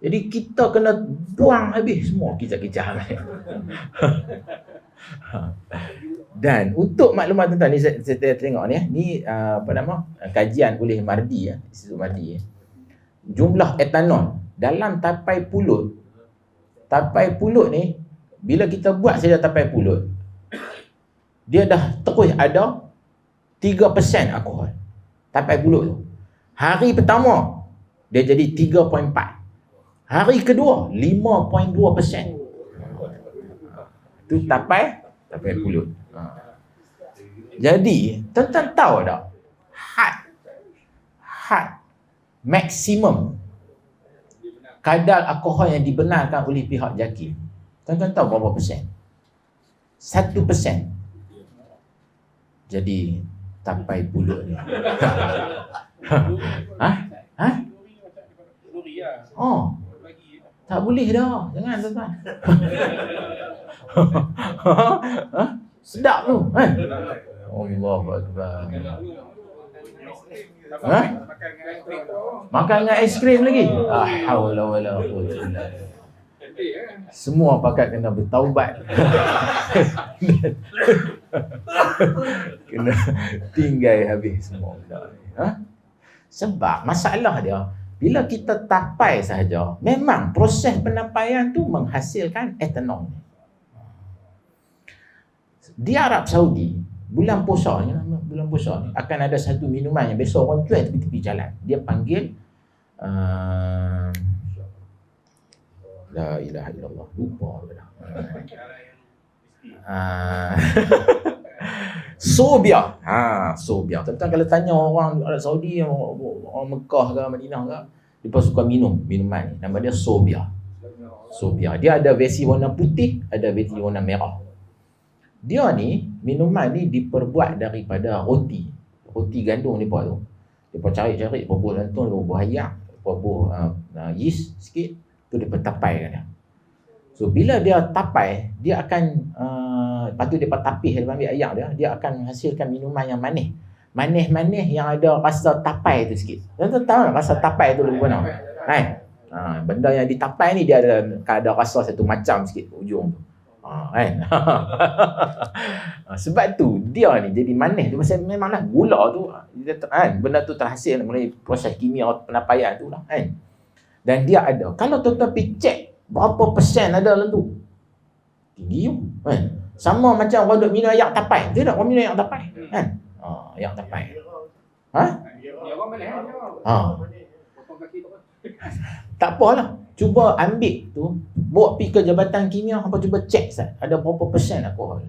Jadi kita kena buang habis semua kisah-kisah ni. Dan untuk maklumat tentang ni, saya tengok ni apa nama, kajian oleh Mardi, Institut Mardi. Jumlah etanol dalam tapai pulut ni, bila kita buat saja tapai pulut, dia dah terus ada 3% alkohol tapai pulut tu. Hari pertama dia jadi 3.4. Hari kedua 5.2%. Tu tapai pulut. Jadi tuan-tuan tahu tak, had maksimum kadar alkohol yang dibenarkan oleh pihak JAKIM, tuan-tuan tahu berapa persen? 1%. Jadi tapai pulut ni. Oh, tak boleh dah. Jangan tuan-tuan. Sedap tu kan? Allahu Akbar. Makan dengan aiskrim lagi? La haula wala quwwata illa billah. Semua pakat kena bertaubat. Kena tinggal habis semua. Sebab masalah dia, bila kita tapai sahaja, memang proses penampaian tu menghasilkan etanol. Di Arab Saudi, bulan puasa ni akan ada satu minuman yang biasa orang jual tepi-tepi jalan. Dia panggil la ilaha illallah, lupa dah. Sobia. Sobia. Tuan-tuan kalau tanya orang Arab Saudi, orang Mekah ke Madinah ke, mereka suka minum minuman ni. Nama dia Sobia. Sobia. Dia ada versi warna putih, ada versi warna merah. Dia ni, minuman ni diperbuat daripada roti gandum ni tu. Dia cari-cari buah lantun, buah ayak, buah yeast sikit, tu dia tapai kan dia. So bila dia tapai, dia akan lepas tu dia tapis, dia ambil ayak dia akan menghasilkan minuman yang manis yang ada rasa tapai tu sikit. Tuan-tuan tahu tak rasa tapai tu lebih mana? Kan? Benda yang ditapai ni dia ada rasa satu macam sikit ujung tu. Kan? Sebab tu dia ni jadi manis tu, pasal memanglah gula tu kan, benda tu terhasil melalui proses kimia penapaian tu lah kan. Dan dia ada, kalau tuan-tuan pergi check berapa persen ada dalam tu, tinggi kan. Sama macam orang duk minum ayak tapai, dia tak orang minum ayak tapai kan. Ayak tapai. Tak apalah, cuba ambil tu, bawa pergi ke Jabatan Kimia, hampa cuba cek ada berapa persen alkohol.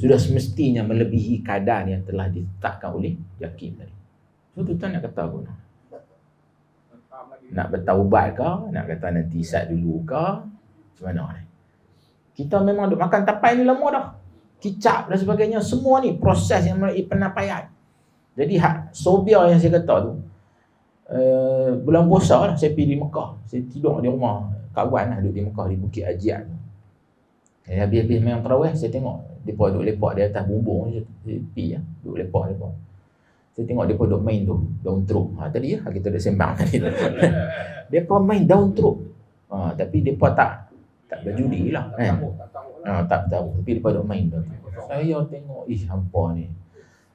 Sudah semestinya melebihi kadar yang telah ditetapkan oleh JAKIM tadi. So tuan nak kata apa? Nak bertaubat ke? Nak kata nanti isat dulu ke? Macam mana ni? Kita memang duk makan tapai ni lama dah. Kicap dan sebagainya, semua ni proses yang melalui penapaian. Jadi Sobia yang saya kata tu, bulan puasa lah, saya pergi di Mekah. Saya tidur di rumah kawan lah, duduk di Mekah, di Bukit Ajiat. Habis-habis memang tarawih, saya tengok mereka duduk lepak di atas bumbung. Saya pergi lah, duduk lepak. Saya tengok mereka duduk main tu, daun teruk. Tadi lah kita dah sembang tadi. Mereka main daun teruk. Tapi mereka tak berjudi lah kan. Tak tahu. Tapi mereka duduk main daun teruk. Saya tengok, hampa ni.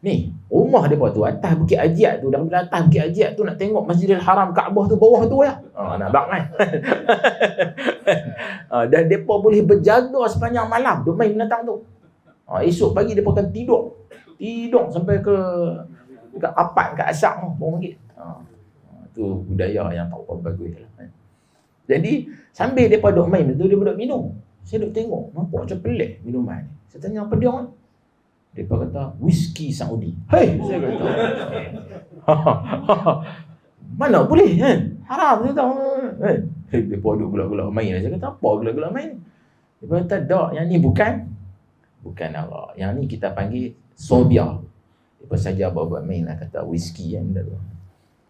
Ni, rumah dia tu atas Bukit Ajiat tu, dan atas Bukit Ajiat tu nak tengok Masjidil Haram, Kaabah tu bawah tu ya. Nampak kan? Dan depa boleh berjaga sepanjang malam duk main binatang tu. Esok pagi depa akan tidur sampai ke dekat apat kat asar tu baru pergi. Tu budaya yang tak apa bagus lah. Jadi sambil depa duk main tu, depa duk minum. Saya duk tengok, nampak macam pelik minuman ni. Saya tanya apa dia kan? Mereka kata, whisky Saudi. Hei, saya kata. Mana boleh kan? Haram, saya tahu. Mereka duduk gelak-gelak main. Saya kata, apa gelak-gelak main? Mereka kata, tak, yang ni bukan arak. Yang ni kita panggil Sobia. Mereka saja buat main lah, kata whisky yang benda tu.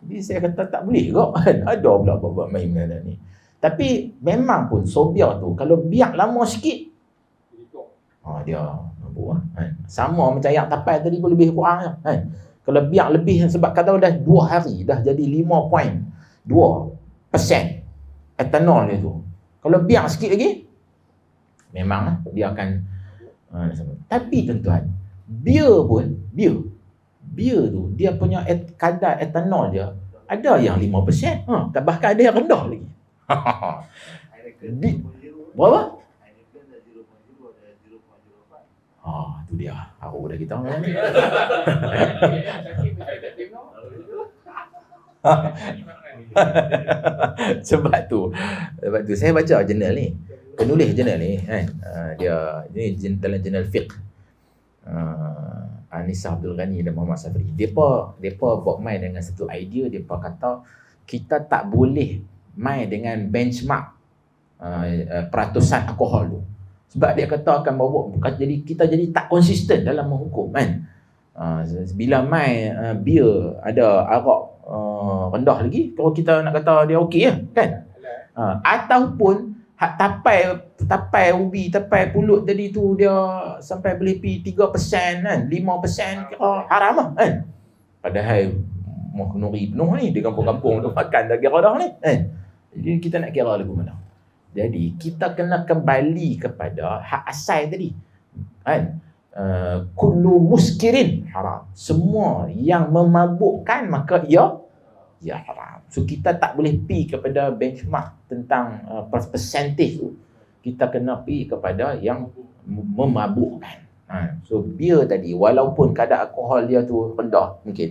Jadi saya kata, tak boleh kok. Ada pula buat main benda ni. Tapi memang pun Sobia tu, kalau biar lama sikit, dia sama macam yang tapai tadi pun lebih kurang kan. Kalau biar lebih, sebab kata dah 2 hari dah jadi 5.2%. etanol dia tu. Kalau biar sikit lagi, memang dia akan tapi tuan-tuan, bir tu dia punya kadar etanol dia ada yang 5%, bahkan ada yang rendah lagi. Berapa? Tu dia. Aku dah kita. Sebab tu saya baca jurnal ni. Penulis jurnal ni kan, dia ni dalam jurnal fiqh. Anissa Abdul Ghani dan Muhammad Safri. Depa buat main dengan satu idea. Depa kata kita tak boleh main dengan benchmark peratusan alkohol tu. Sebab dia kata akan bawa jadi kita jadi tak konsisten dalam menghukum kan. Bila main bir ada arak rendah lagi, kalau kita nak kata dia okey kan. Ataupun hak tapai ubi, tapai pulut tadi tu dia sampai boleh pi 3% kan, 5% kira haram lah kan. Padahal mau nuri penuh ni di kampung-kampung tu makan dah kira dah ni kan. Jadi kita nak kira lagu mana? Jadi kita kena kembali kepada hak asal tadi kan. Kullu muskirin haram. Semua yang memabukkan maka ia haram. So kita tak boleh pi kepada benchmark tentang persentage tu. Kita kena pi kepada yang memabukkan. So bir tadi walaupun kadar alkohol dia tu rendah mungkin,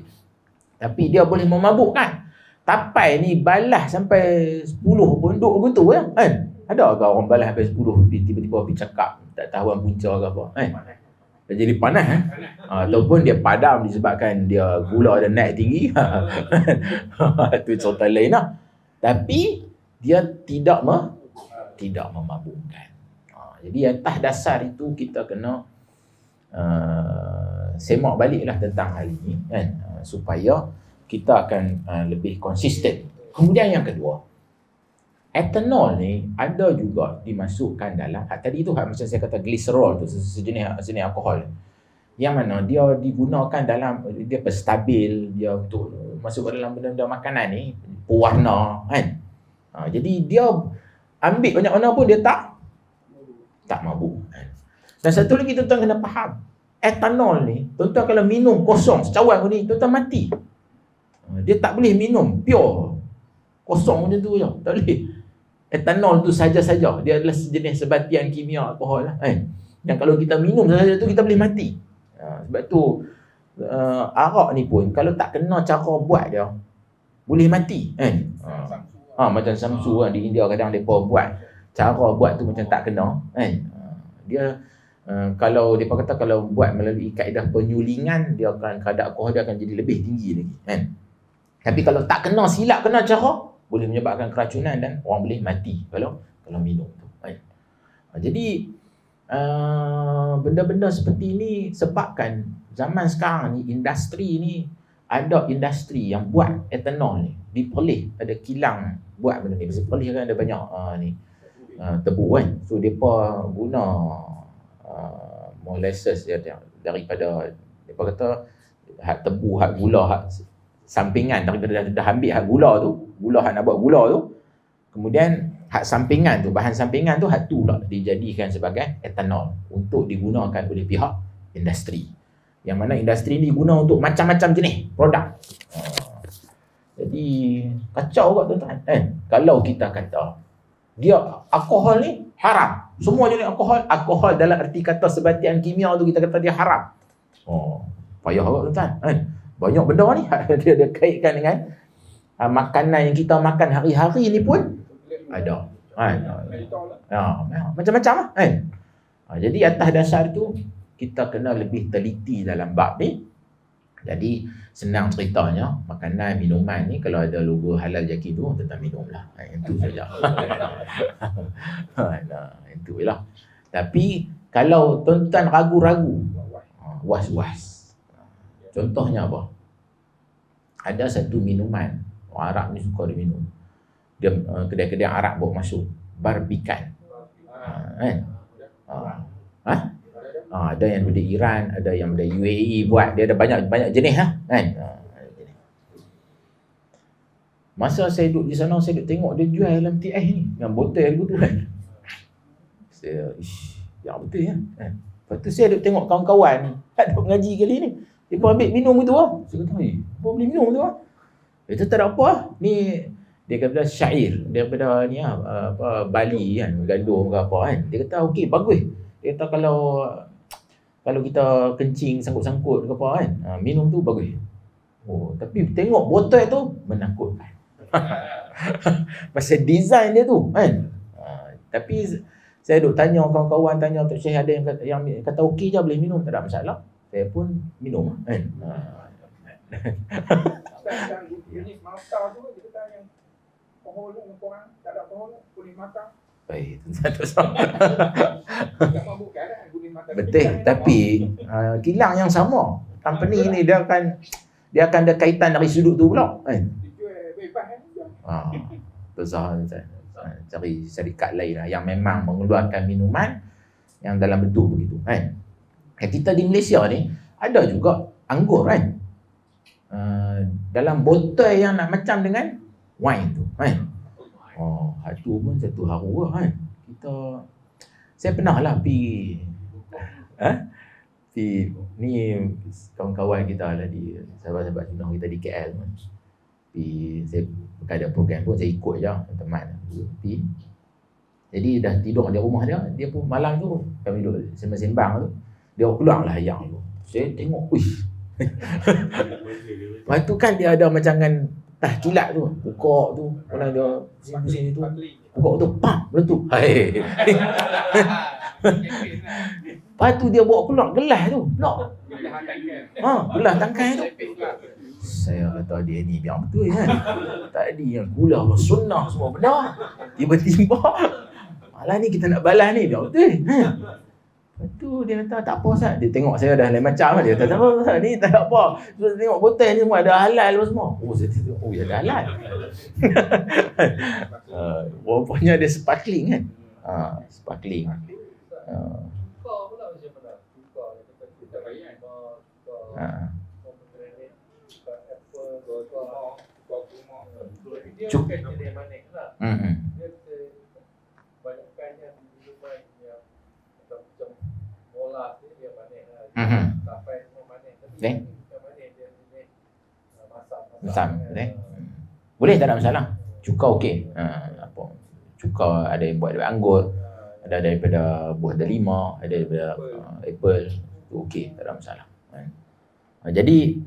tapi dia boleh memabukkan. Tapai ni balas sampai 10 pun duk begitu kan. Ada ke orang balas sampai 10 tiba-tiba pergi cakap tak tahu punca ke apa kan. Dia jadi panas ataupun dia padam disebabkan dia gula dia naik tinggi. Itu cerita lain lah. Tapi dia tidak memabukkan. Jadi atas dasar itu kita kena semak baliklah tentang hal ini kan, supaya kita akan lebih konsisten. Kemudian yang kedua, etanol ni ada juga dimasukkan dalam tadi tu macam saya kata glycerol tu, sejenis alkohol yang mana dia digunakan dalam dia stabil, dia untuk masuk dalam benda-benda makanan ni, pewarna kan. Jadi dia ambil banyak mana pun dia tak mabuk kan. Dan satu lagi tuan-tuan kena faham, etanol ni tuan-tuan kalau minum kosong secawan ni tuan-tuan mati. Dia tak boleh minum pure kosong macam tu je, tak boleh. Etanol tu saja-saja dia adalah sejenis sebatian kimia alkohol lah kan. Dan kalau kita minum saja tu kita boleh mati. Sebab tu arak ni pun kalau tak kena cara buat dia boleh mati kan. Macam Samsu kan di India kadang depa buat cara buat tu macam tak kena kan. Dia kalau depa kata kalau buat melalui kaedah penyulingan, dia akan kadar alkohol dia akan jadi lebih tinggi lagi kan. Tapi kalau tak kena silap kena cara, boleh menyebabkan keracunan dan orang boleh mati kalau minum tu kan. Jadi benda-benda seperti ini sebabkan zaman sekarang ni industri ni, ada industri yang buat etanol ni diperlih, ada kilang buat benda ni. Pasal perlih kan ada banyak tebu kan. So depa guna molasses daripada depa kata hak tebu, hak gula, hak sampingan daripada dah ambil hak gula tu, gula hak nak buat gula tu, kemudian hak sampingan tu, bahan sampingan tu hak tu pula dijadikan sebagai etanol untuk digunakan oleh pihak industri. Yang mana industri ni guna untuk macam-macam jenis produk. Jadi kacau kat tuan-tuan kan. Kalau kita kata dia alkohol ni haram, semua jenis alkohol dalam arti kata sebatian kimia tu kita kata dia haram. Payah kat tuan-tuan kan. Banyak benda ni dia kaitkan dengan makanan yang kita makan hari-hari ni pun ada kan. Macam-macam lah kan. Jadi atas dasar tu kita kena lebih teliti dalam bab ni. Jadi senang ceritanya, makanan, minuman ni kalau ada logo halal jaki tu tetap minumlah. Itu saja. Itu lah. Tapi kalau tuan-tuan ragu-ragu, was-was. Contohnya apa? Ada satu minuman, orang Arab ni suka dia minum. Dia kedai-kedai Arab bawa masuk barbican. Kan? Ada yang dari Iran, ada yang dari UAE buat. Dia ada banyak jenis lah kan. Masa saya duduk di sana, saya duduk tengok dia jual dalam TS ni, yang botol aku tu kan. Saya, yang betul ya. Lepas tu saya duduk tengok kawan-kawan ni, tak duduk mengaji kali ni. Dia pun ambil minum itu lah. Saya kata, apa boleh minum tu lah? Dia kata, tak ada apa lah. Ni, dia kata syair daripada ni lah, apa, Bali kan, gandum ke apa kan. Dia kata, okey, bagus. Dia kata, kalau kita kencing sangkut-sangkut ke apa kan, minum tu bagus. Oh, tapi tengok botol tu menakutkan. Pasal design dia tu kan. Tapi saya duk tanya kawan-kawan, tanya Tok Syekh, ada yang kata okey je boleh minum, tak ada masalah. Saya pun minum kan. Jenis mata tu dia kata yang pohon yang korang tak ada pohon kuning mata. Baik, satu sama. Tak mabukkan kan kuning mata. Betul, tapi kilang yang sama. Company ni dia akan ada kaitan dari sudut tu pula kan. Dijual bebas kan. Berzah cari syarikat lain lah yang memang mengeluarkan minuman yang dalam bentuk begitu kan. Kita di Malaysia ni ada juga anggur kan. Dalam botol yang nak macam dengan wine tu kan. Itu pun satu haru lah kan. Saya pernah lah pergi ni kawan-kawan kita lah di sahabat-sahabat Cina kita di KL kan. Saya ada program pun saya ikut je teman. Jadi dah tidur di rumah dia pun malam tu kami duduk sembang-sembang tu, dia keluar lah ayam tu. Saya tengok, lepas tu kan dia ada macam kan tah kilat tu, pokok tu, orang dia pusing-pusing tu, pokok tu, pam, meletup. Lepas tu dia bawa keluar gelas tu, gelas tangkai tu. Saya kata dia ni biar betul kan. Tadi yang gula sunnah semua benar. Tiba-tiba malah ni kita nak balas ni biar betul. Lepas tu dia kata tak apa Ustaz. Dia tengok saya dah lain macam dia kata tak apa Ustaz, ni tak ada apa. Saya tengok botol ni semua ada halal semua. Saya tengok ya ada halal. Rupanya dia sparkling kan. Sparkling. Cuka pula macam mana? Cuka kita bayar. Dia bukan jenis manis lah. Dia banyakkan yang minuman yang macam molas ni dia manis lah. Sampai semua manis. Tapi bukan manis, dia jenis masam. Boleh, tak ada masalah. Cuka okey. Cuka ada yang buat daripada anggur, ada daripada buah delima, ada daripada apple. Okey, tak ada masalah. Jadi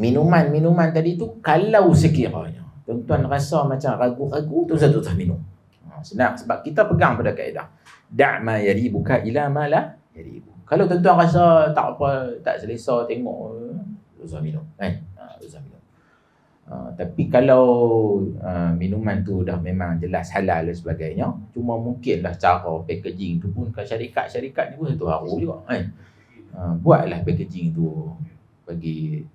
minuman tadi tu kalau sekiranya tuan-tuan rasa macam ragu-ragu, tu satu tak minum. Senang sebab kita pegang pada kaedah da' ma yaribuka ila ma la yaribu. Kalau tuan-tuan rasa tak apa, tak selesa tengok, usah minum kan. Usah minum. Tapi kalau minuman tu dah memang jelas halal dan sebagainya, cuma mungkinlah cara packaging tu pun syarikat ni pun satu haru juga kan. Buatlah packaging tu bagi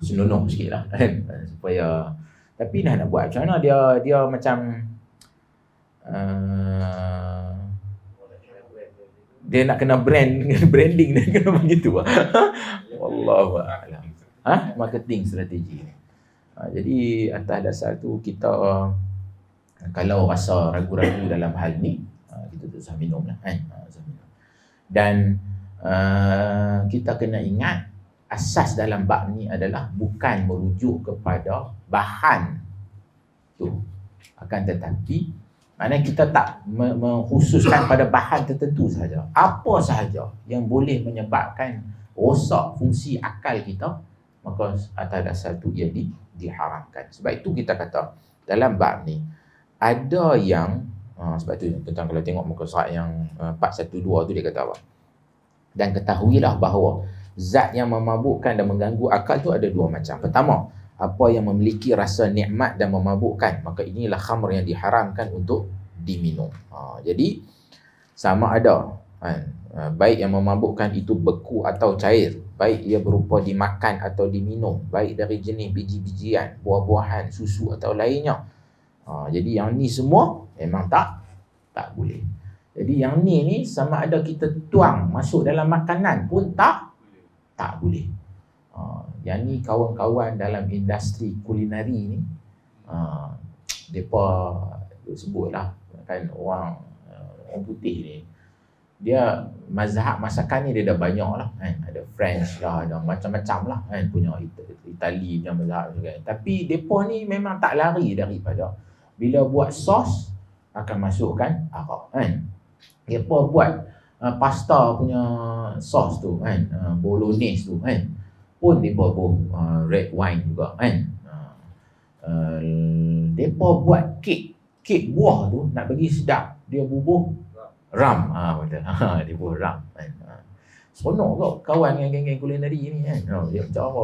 senonoh sikit lah kan, supaya tapi nak buat macam mana dia macam dia nak kena branding dia kena begitu lah. Wallahu a'lam. Marketing strategi. Jadi atas dasar tu kita kalau rasa ragu-ragu dalam hal ni, kita tak usah minum lah kan. Dan kita kena ingat asas dalam bab ni adalah bukan merujuk kepada bahan tu, akan tetapi maknanya kita tak mengkhususkan pada bahan tertentu sahaja. Apa sahaja yang boleh menyebabkan rosak fungsi akal kita, maka atas dasar tu ia diharamkan. Sebab itu kita kata dalam bab ni ada yang sebab tu tentang kalau tengok muka surat yang 412 tu dia kata apa? Dan ketahuilah bahawa zat yang memabukkan dan mengganggu akal tu ada dua macam. Pertama, apa yang memiliki rasa nikmat dan memabukkan, maka inilah khamr yang diharamkan untuk diminum. Jadi sama ada baik yang memabukkan itu beku atau cair, baik ia berupa dimakan atau diminum, baik dari jenis biji-bijian, buah-buahan, susu atau lainnya. Jadi yang ni semua memang tak boleh. Jadi yang ni sama ada kita tuang masuk dalam makanan pun tak boleh. Yang ni kawan-kawan dalam industri kulinari ni Depa sebutlah kan orang putih ni, dia mazhab masakan ni dia dah banyak lah kan. Ada French lah, ada macam-macam lah kan, punya Itali punya mazhab juga. Tapi depa ni memang tak lari daripada bila buat sos akan masukkan arak kan. Depa buat pasta punya sos tu kan, bolognese tu kan, pun depa red wine juga kan. Depa buat kek buah tu nak bagi sedap, dia bubuh ram. Betul. Dia bubuh ram kan. Seronok kau kawan dengan geng-geng kulineri ni kan. Dia macam apa,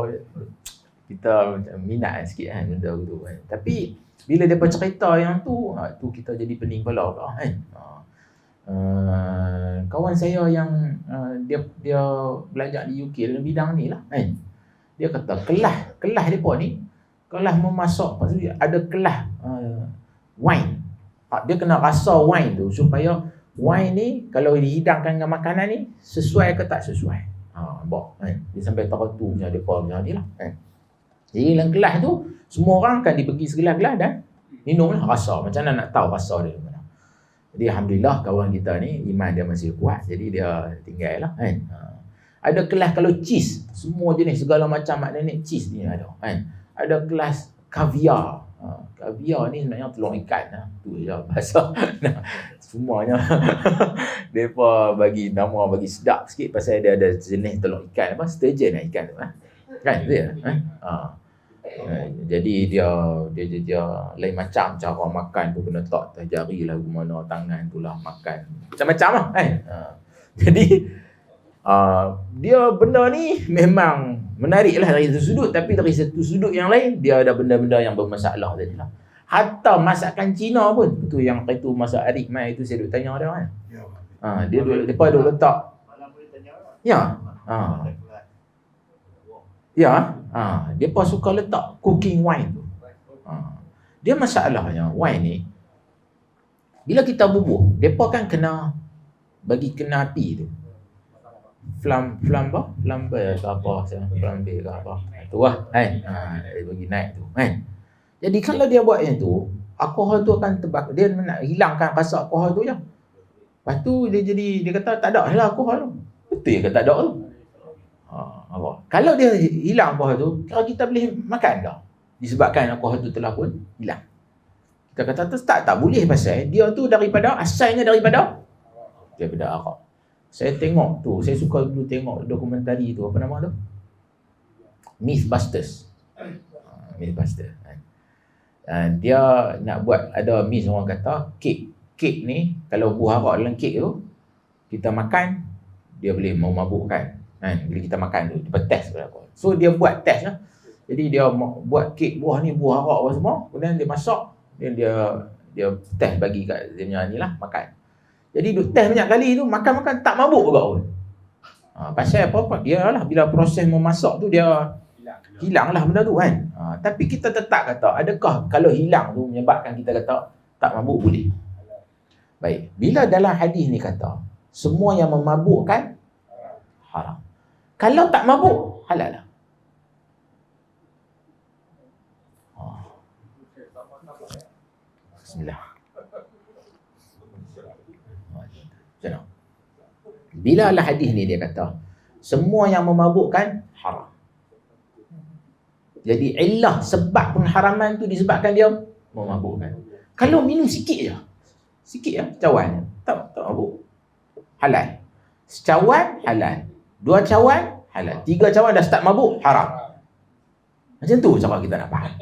kita macam minat sikit kan benda tu kan. Tapi bila depa cerita yang tu kita jadi pening kepala kan. Kawan saya yang dia belajar di UK dalam bidang ni lah kan. Dia kata kelas depa ni, kelas memasak, maksudnya ada kelas wine. Dia kena rasa wine tu supaya wine ni kalau dihidangkan dengan makanan ni sesuai ke tak sesuai. Nampak kan. Dia sampai tahu tu macam depa macam ni lah kan. Jadi dalam kelas tu semua orang akan dibagi segelas-gelas dan minum lah rasa. Macam mana nak tahu rasa dia mana. Jadi alhamdulillah kawan kita ni iman dia masih kuat, jadi dia tinggal lah kan. Ada kelas kalau cheese, semua jenis segala macam maknanya cheese ni ada kan. Ada kelas kaviar. Kaviar ni sebenarnya telur ikan tu je bahasa. Semuanya depa bagi nama, bagi sedap sikit pasal dia ada jenis telur ikan apa, sturgeon ikan tu kan dia. Jadi dia lain macam cara makan tu, kena tak jari lah mana tangan tu lah makan macam-macam lah kan. Jadi dia benda ni memang menarik lah dari satu sudut, tapi dari satu sudut yang lain dia ada benda-benda yang bermasalah tadi lah. Hatta masakan Cina pun, itu yang itu masak adik mai itu saya duk tanya dia kan. Dia depa duk letak. Ya. Ya, depa suka letak cooking wine tu. Dia masalahnya wine ni bila kita bubuh, depa kan kena bagi kena api tu. Flambe ke apa, flambe ke apa. Tu lah kan. Dia bagi naik tu kan. Jadi kalau dia buat yang tu, alkohol tu akan terbakar. Dia nak hilangkan rasa alkohol tu je. Lepas tu dia kata tak ada lah alkohol tu. Betul ke tak ada tu? Apa? Kalau dia hilang alkohol tu, kalau kita boleh makan tak? Disebabkan alkohol tu telah pun hilang. Kita kata tak boleh pasal dia tu asalnya daripada arak. Saya tengok tu, saya suka dulu tengok dokumentari tu, apa nama tu? Mythbusters. Mythbusters. Dia nak buat, ada myth orang kata kek ni kalau buah arak dalam kek tu kita makan dia boleh memabukkan kan. Bila kita makan tu dia test berapa. So dia buat test lah. Jadi dia buat kek buah ni, buah arak apa semua, kemudian dia masak, dan dia test bagi kat dia punya ni lah makan. Jadi duk test banyak kali tu, makan tak mabuk juga pun. Pasal apa? Dia lah bila proses memasak tu dia hilang lah benda tu kan. Tapi kita tetap kata, adakah kalau hilang tu menyebabkan kita kata tak mabuk boleh? Baik, bila dalam hadis ni kata semua yang memabukkan haram. Kalau tak mabuk halal lah. Bismillah. Bila lah hadis ni dia kata semua yang memabukkan haram. Jadi illah sebab pengharaman tu disebabkan dia memabukkan. Kalau minum sikit je, cawan, tak mabuk, halal. Secawan halal, 2 cawan halal, 3 cawan dah start mabuk haram. Macam tu cara kita nak faham.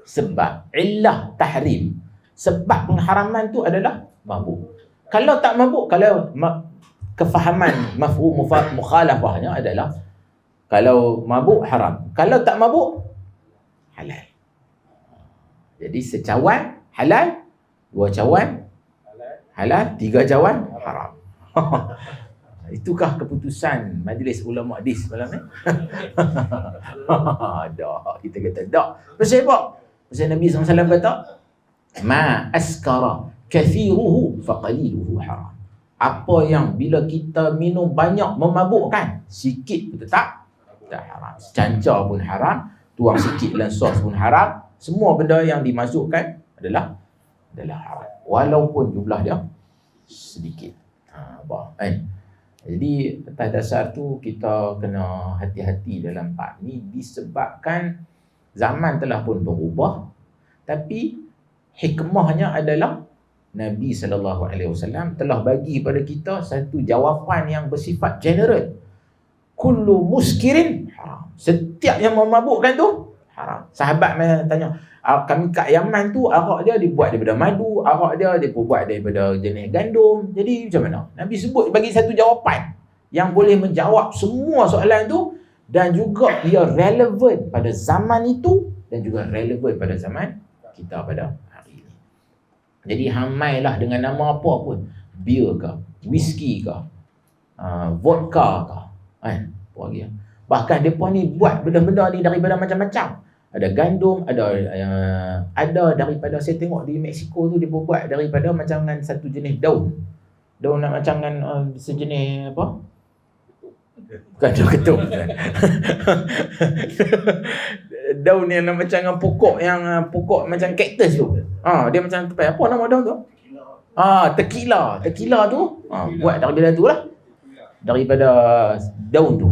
Sebab illah tahrim, sebab pengharaman tu adalah mabuk. Kalau tak mabuk, kalau kefahaman mafhum mukhalafahnya adalah kalau mabuk haram, kalau tak mabuk halal. Jadi secawan halal, 2 cawan halal, 3 cawan haram. Itukah keputusan Majlis Ulama Hadis malam ni? Dah, kita kata tak. Pasal apa? Pasal Nabi SAW kata, ma askara kathiruhu faqaliluhu haram. Apa yang bila kita minum banyak memabukkan, sikit pun tetap tak haram. Secancar pun haram, tuang sikit dalam sos pun haram. Semua benda yang dimasukkan adalah haram, walaupun jumlah dia sedikit. Jadi atas dasar tu kita kena hati-hati dalam bab ni, disebabkan zaman telah pun berubah, tapi hikmahnya adalah Nabi SAW telah bagi pada kita satu jawapan yang bersifat general. Kullu muskirin haram. Setiap yang memabukkan tu haram. Sahabat tanya, kami kat Yaman tu arak dia dibuat daripada madu, arak dia dibuat daripada jenis gandum. Jadi macam mana? Nabi sebut bagi satu jawapan yang boleh menjawab semua soalan tu, dan juga ia relevan pada zaman itu dan juga relevan pada zaman kita pada hari ini. Jadi hamailah dengan nama apa pun, bir ke, whisky ke, vodka ke, apa lagi. Bahkan mereka ni buat benda-benda ni daripada macam-macam. Ada gandum, ada daripada, saya tengok di Mexico tu dia buat daripada macam dengan satu jenis daun nak macam dengan sejenis apa? Bukan daun ketum. Daun yang macam dengan pokok macam kaktus tu. Dia macam apa nama daun tu? Tequila. Tequila tu buat daripada tu lah. Daripada daun tu.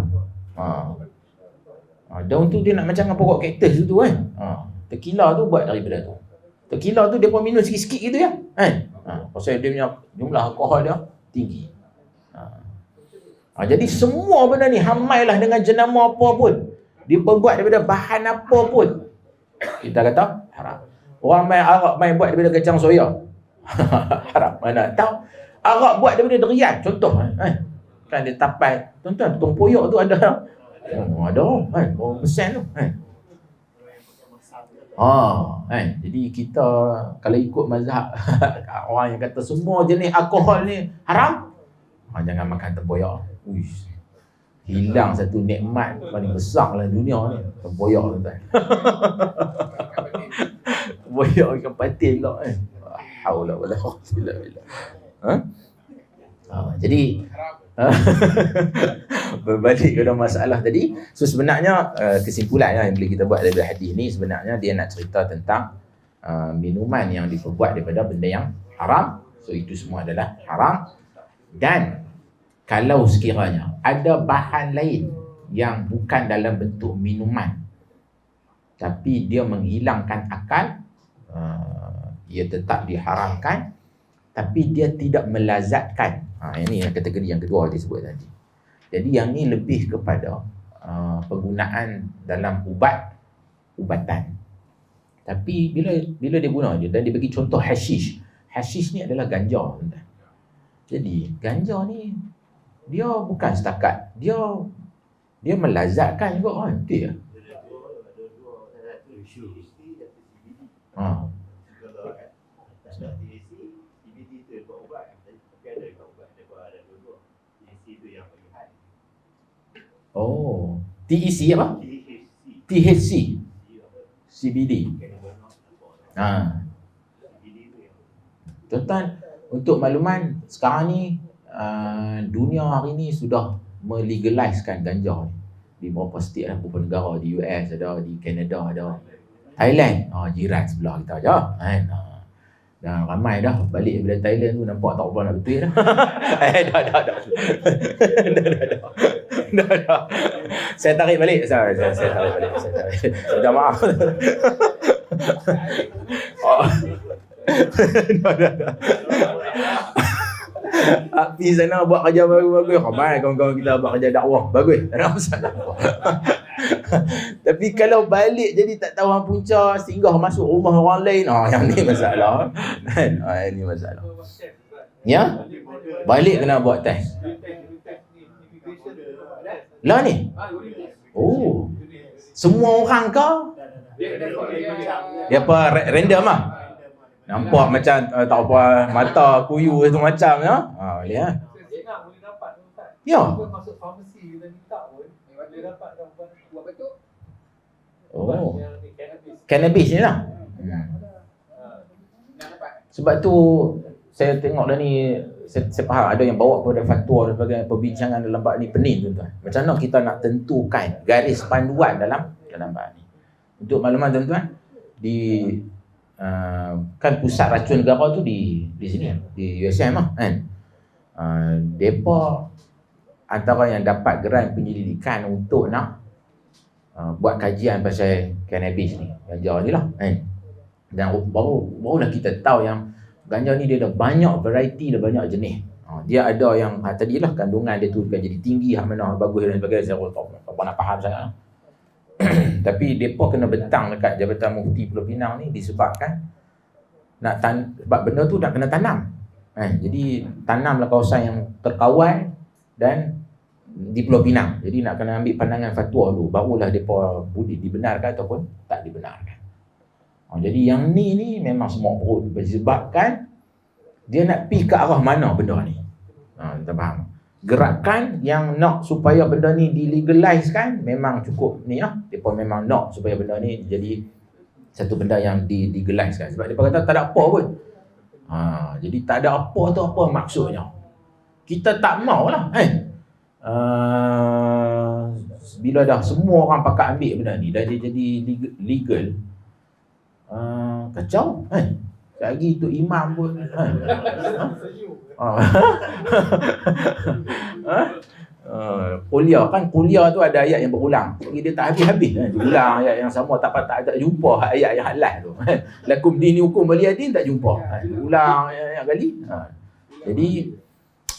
Daun tu dia nak macam dengan pokok kaktus tu kan. Tequila tu buat daripada tu. Tequila tu dia pun minum sikit-sikit gitu ya. Pasal dia punya jumlah alkohol dia tinggi. Jadi semua benda ni hamailah dengan jenama apa pun, diperbuat daripada bahan apa pun, kita kata haram. Orang main arak buat daripada kacang soya. Haram. Mana tahu arak buat daripada durian contoh kan dia tapai. Tuan-tuan, tempoyak tu ada kan, orang mesin tu jadi kita kalau ikut mazhab orang yang kata semua jenis alkohol ni haram, jangan makan tempoyak. Hilang satu nikmat paling besar dalam dunia ni, tempoyak tu kan. Tempoyak ikan patin pula haula wala quwwata illa billah. Jadi berbalik kepada masalah tadi. So sebenarnya kesimpulannya yang boleh kita buat dari hadis ni, sebenarnya dia nak cerita tentang minuman yang diperbuat daripada benda yang haram. So itu semua adalah haram. Dan kalau sekiranya ada bahan lain yang bukan dalam bentuk minuman tapi dia menghilangkan akal, ia tetap diharamkan, tapi dia tidak melazatkan. Ini yang kategori yang kedua disebut tadi. Jadi yang ni lebih kepada penggunaan dalam ubatan. Tapi bila dia guna je, dan dia bagi contoh hashish. Hashish ni adalah ganja. Jadi ganja ni dia bukan setakat dia melazatkan juga kan. Betul ya? TEC apa? THC, CBD. Tuan-tuan, untuk makluman, sekarang ni dunia hari ni sudah melegalizekan ganja ni di beberapa state lah, beberapa negara. Di US ada, di Canada ada, Thailand jiran sebelah kita je kan. Dan ramai dah balik daripada Thailand tu, nampak tak apa nak betul dah. Dah. Saya tarik balik. Saya tarik balik. Sudah maaf. Dah. Pergi sana buat kerja bagus. Ramai kawan-kawan kita buat kerja dakwah. Bagus. Tak ada masalah. Tapi kalau balik jadi tak tahu punca, singgah masuk rumah orang lain, yang ni masalah. Ini masalah. Ya? Balik kena buat test. Lah ni. Semua orang ke? Dia apa random ah? Nampak macam tak apa, mata kuyu tu macam ya. Lihat. Ya. Masuk farmasi kita minta pun dia dapat buat betul. Cannabis ni lah. Sebab tu saya tengok dah ni saya faham ada yang bawa kepada fatwa dan sebagainya, perbincangan dalam bab ni pening tuan-tuan. Macam mana kita nak tentukan garis panduan dalam bab ni? Untuk makluman tuan-tuan, di kan pusat racun negara tu di sini, di USM lah kan. Depa antara yang dapat geran penyelidikan untuk nak buat kajian pasal cannabis ni, ganja ni lah kan. Dan barulah kita tahu yang ganja ni dia ada banyak variety, ada banyak jenis. Dia ada yang tadilah kandungan dia tu kan jadi tinggi, hak mana bagus dan sebagainya. Saya tak nak faham sangat lah. Tapi depa kena bentang dekat Jabatan Mufti Pulau Pinang ni disebabkan sebab benda tu nak kena tanam. Jadi tanamlah kawasan yang terkawal dan di Pulau Pinang. Jadi nak kena ambil pandangan fatwa dulu, barulah depa boleh dibenarkan ataupun tak dibenarkan. Jadi yang ni memang semua perut disebabkan dia nak pergi ke arah mana benda ni. Kita faham. Gerakan yang nak supaya benda ni dilegalize kan memang cukup ni lah. Depa memang nak supaya benda ni jadi satu benda yang dilegalize kan. Sebab depa kata tak ada apa pun. Jadi tak ada apa tu apa maksudnya. Kita tak mau lah bila dah semua orang pakat ambil benda ni, dah dia jadi legal, kacau lagi tu imam pun kuliah tu ada ayat yang berulang. Dia tak habis-habis ulang ayat yang sama, tak jumpa ayat yang halal tu. Lakum dinukum waliyadin tak jumpa. Ulang ayat kali. Jadi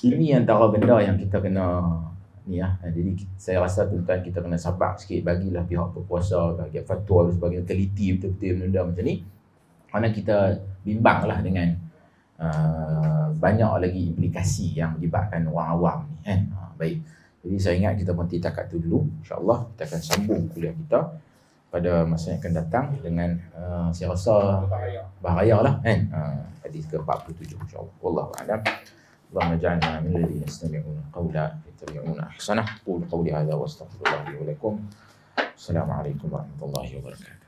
ini antara benda yang kita kena ni lah. Jadi saya rasa tuan-tuan kita kena sabar sikit, bagilah pihak berkuasa, bagi fatwa dan sebagainya teliti betul-betul benda macam ni. Kerana kita bimbanglah dengan banyak lagi implikasi yang melibatkan orang awam ni kan. Baik. Jadi saya ingat kita berhenti takat tu dulu. InsyaAllah kita akan sambung kuliah kita pada masa yang akan datang dengan saya rasa bahaya lah kan. Hadis ke-47 insyaAllah. Wallahu a'lam. اللهم اجعلنا من الذين يستمعون القول فيتبعون احسنه. قولوا قولي هذا واستغفر الله لي ولكم. السلام عليكم ورحمه الله وبركاته.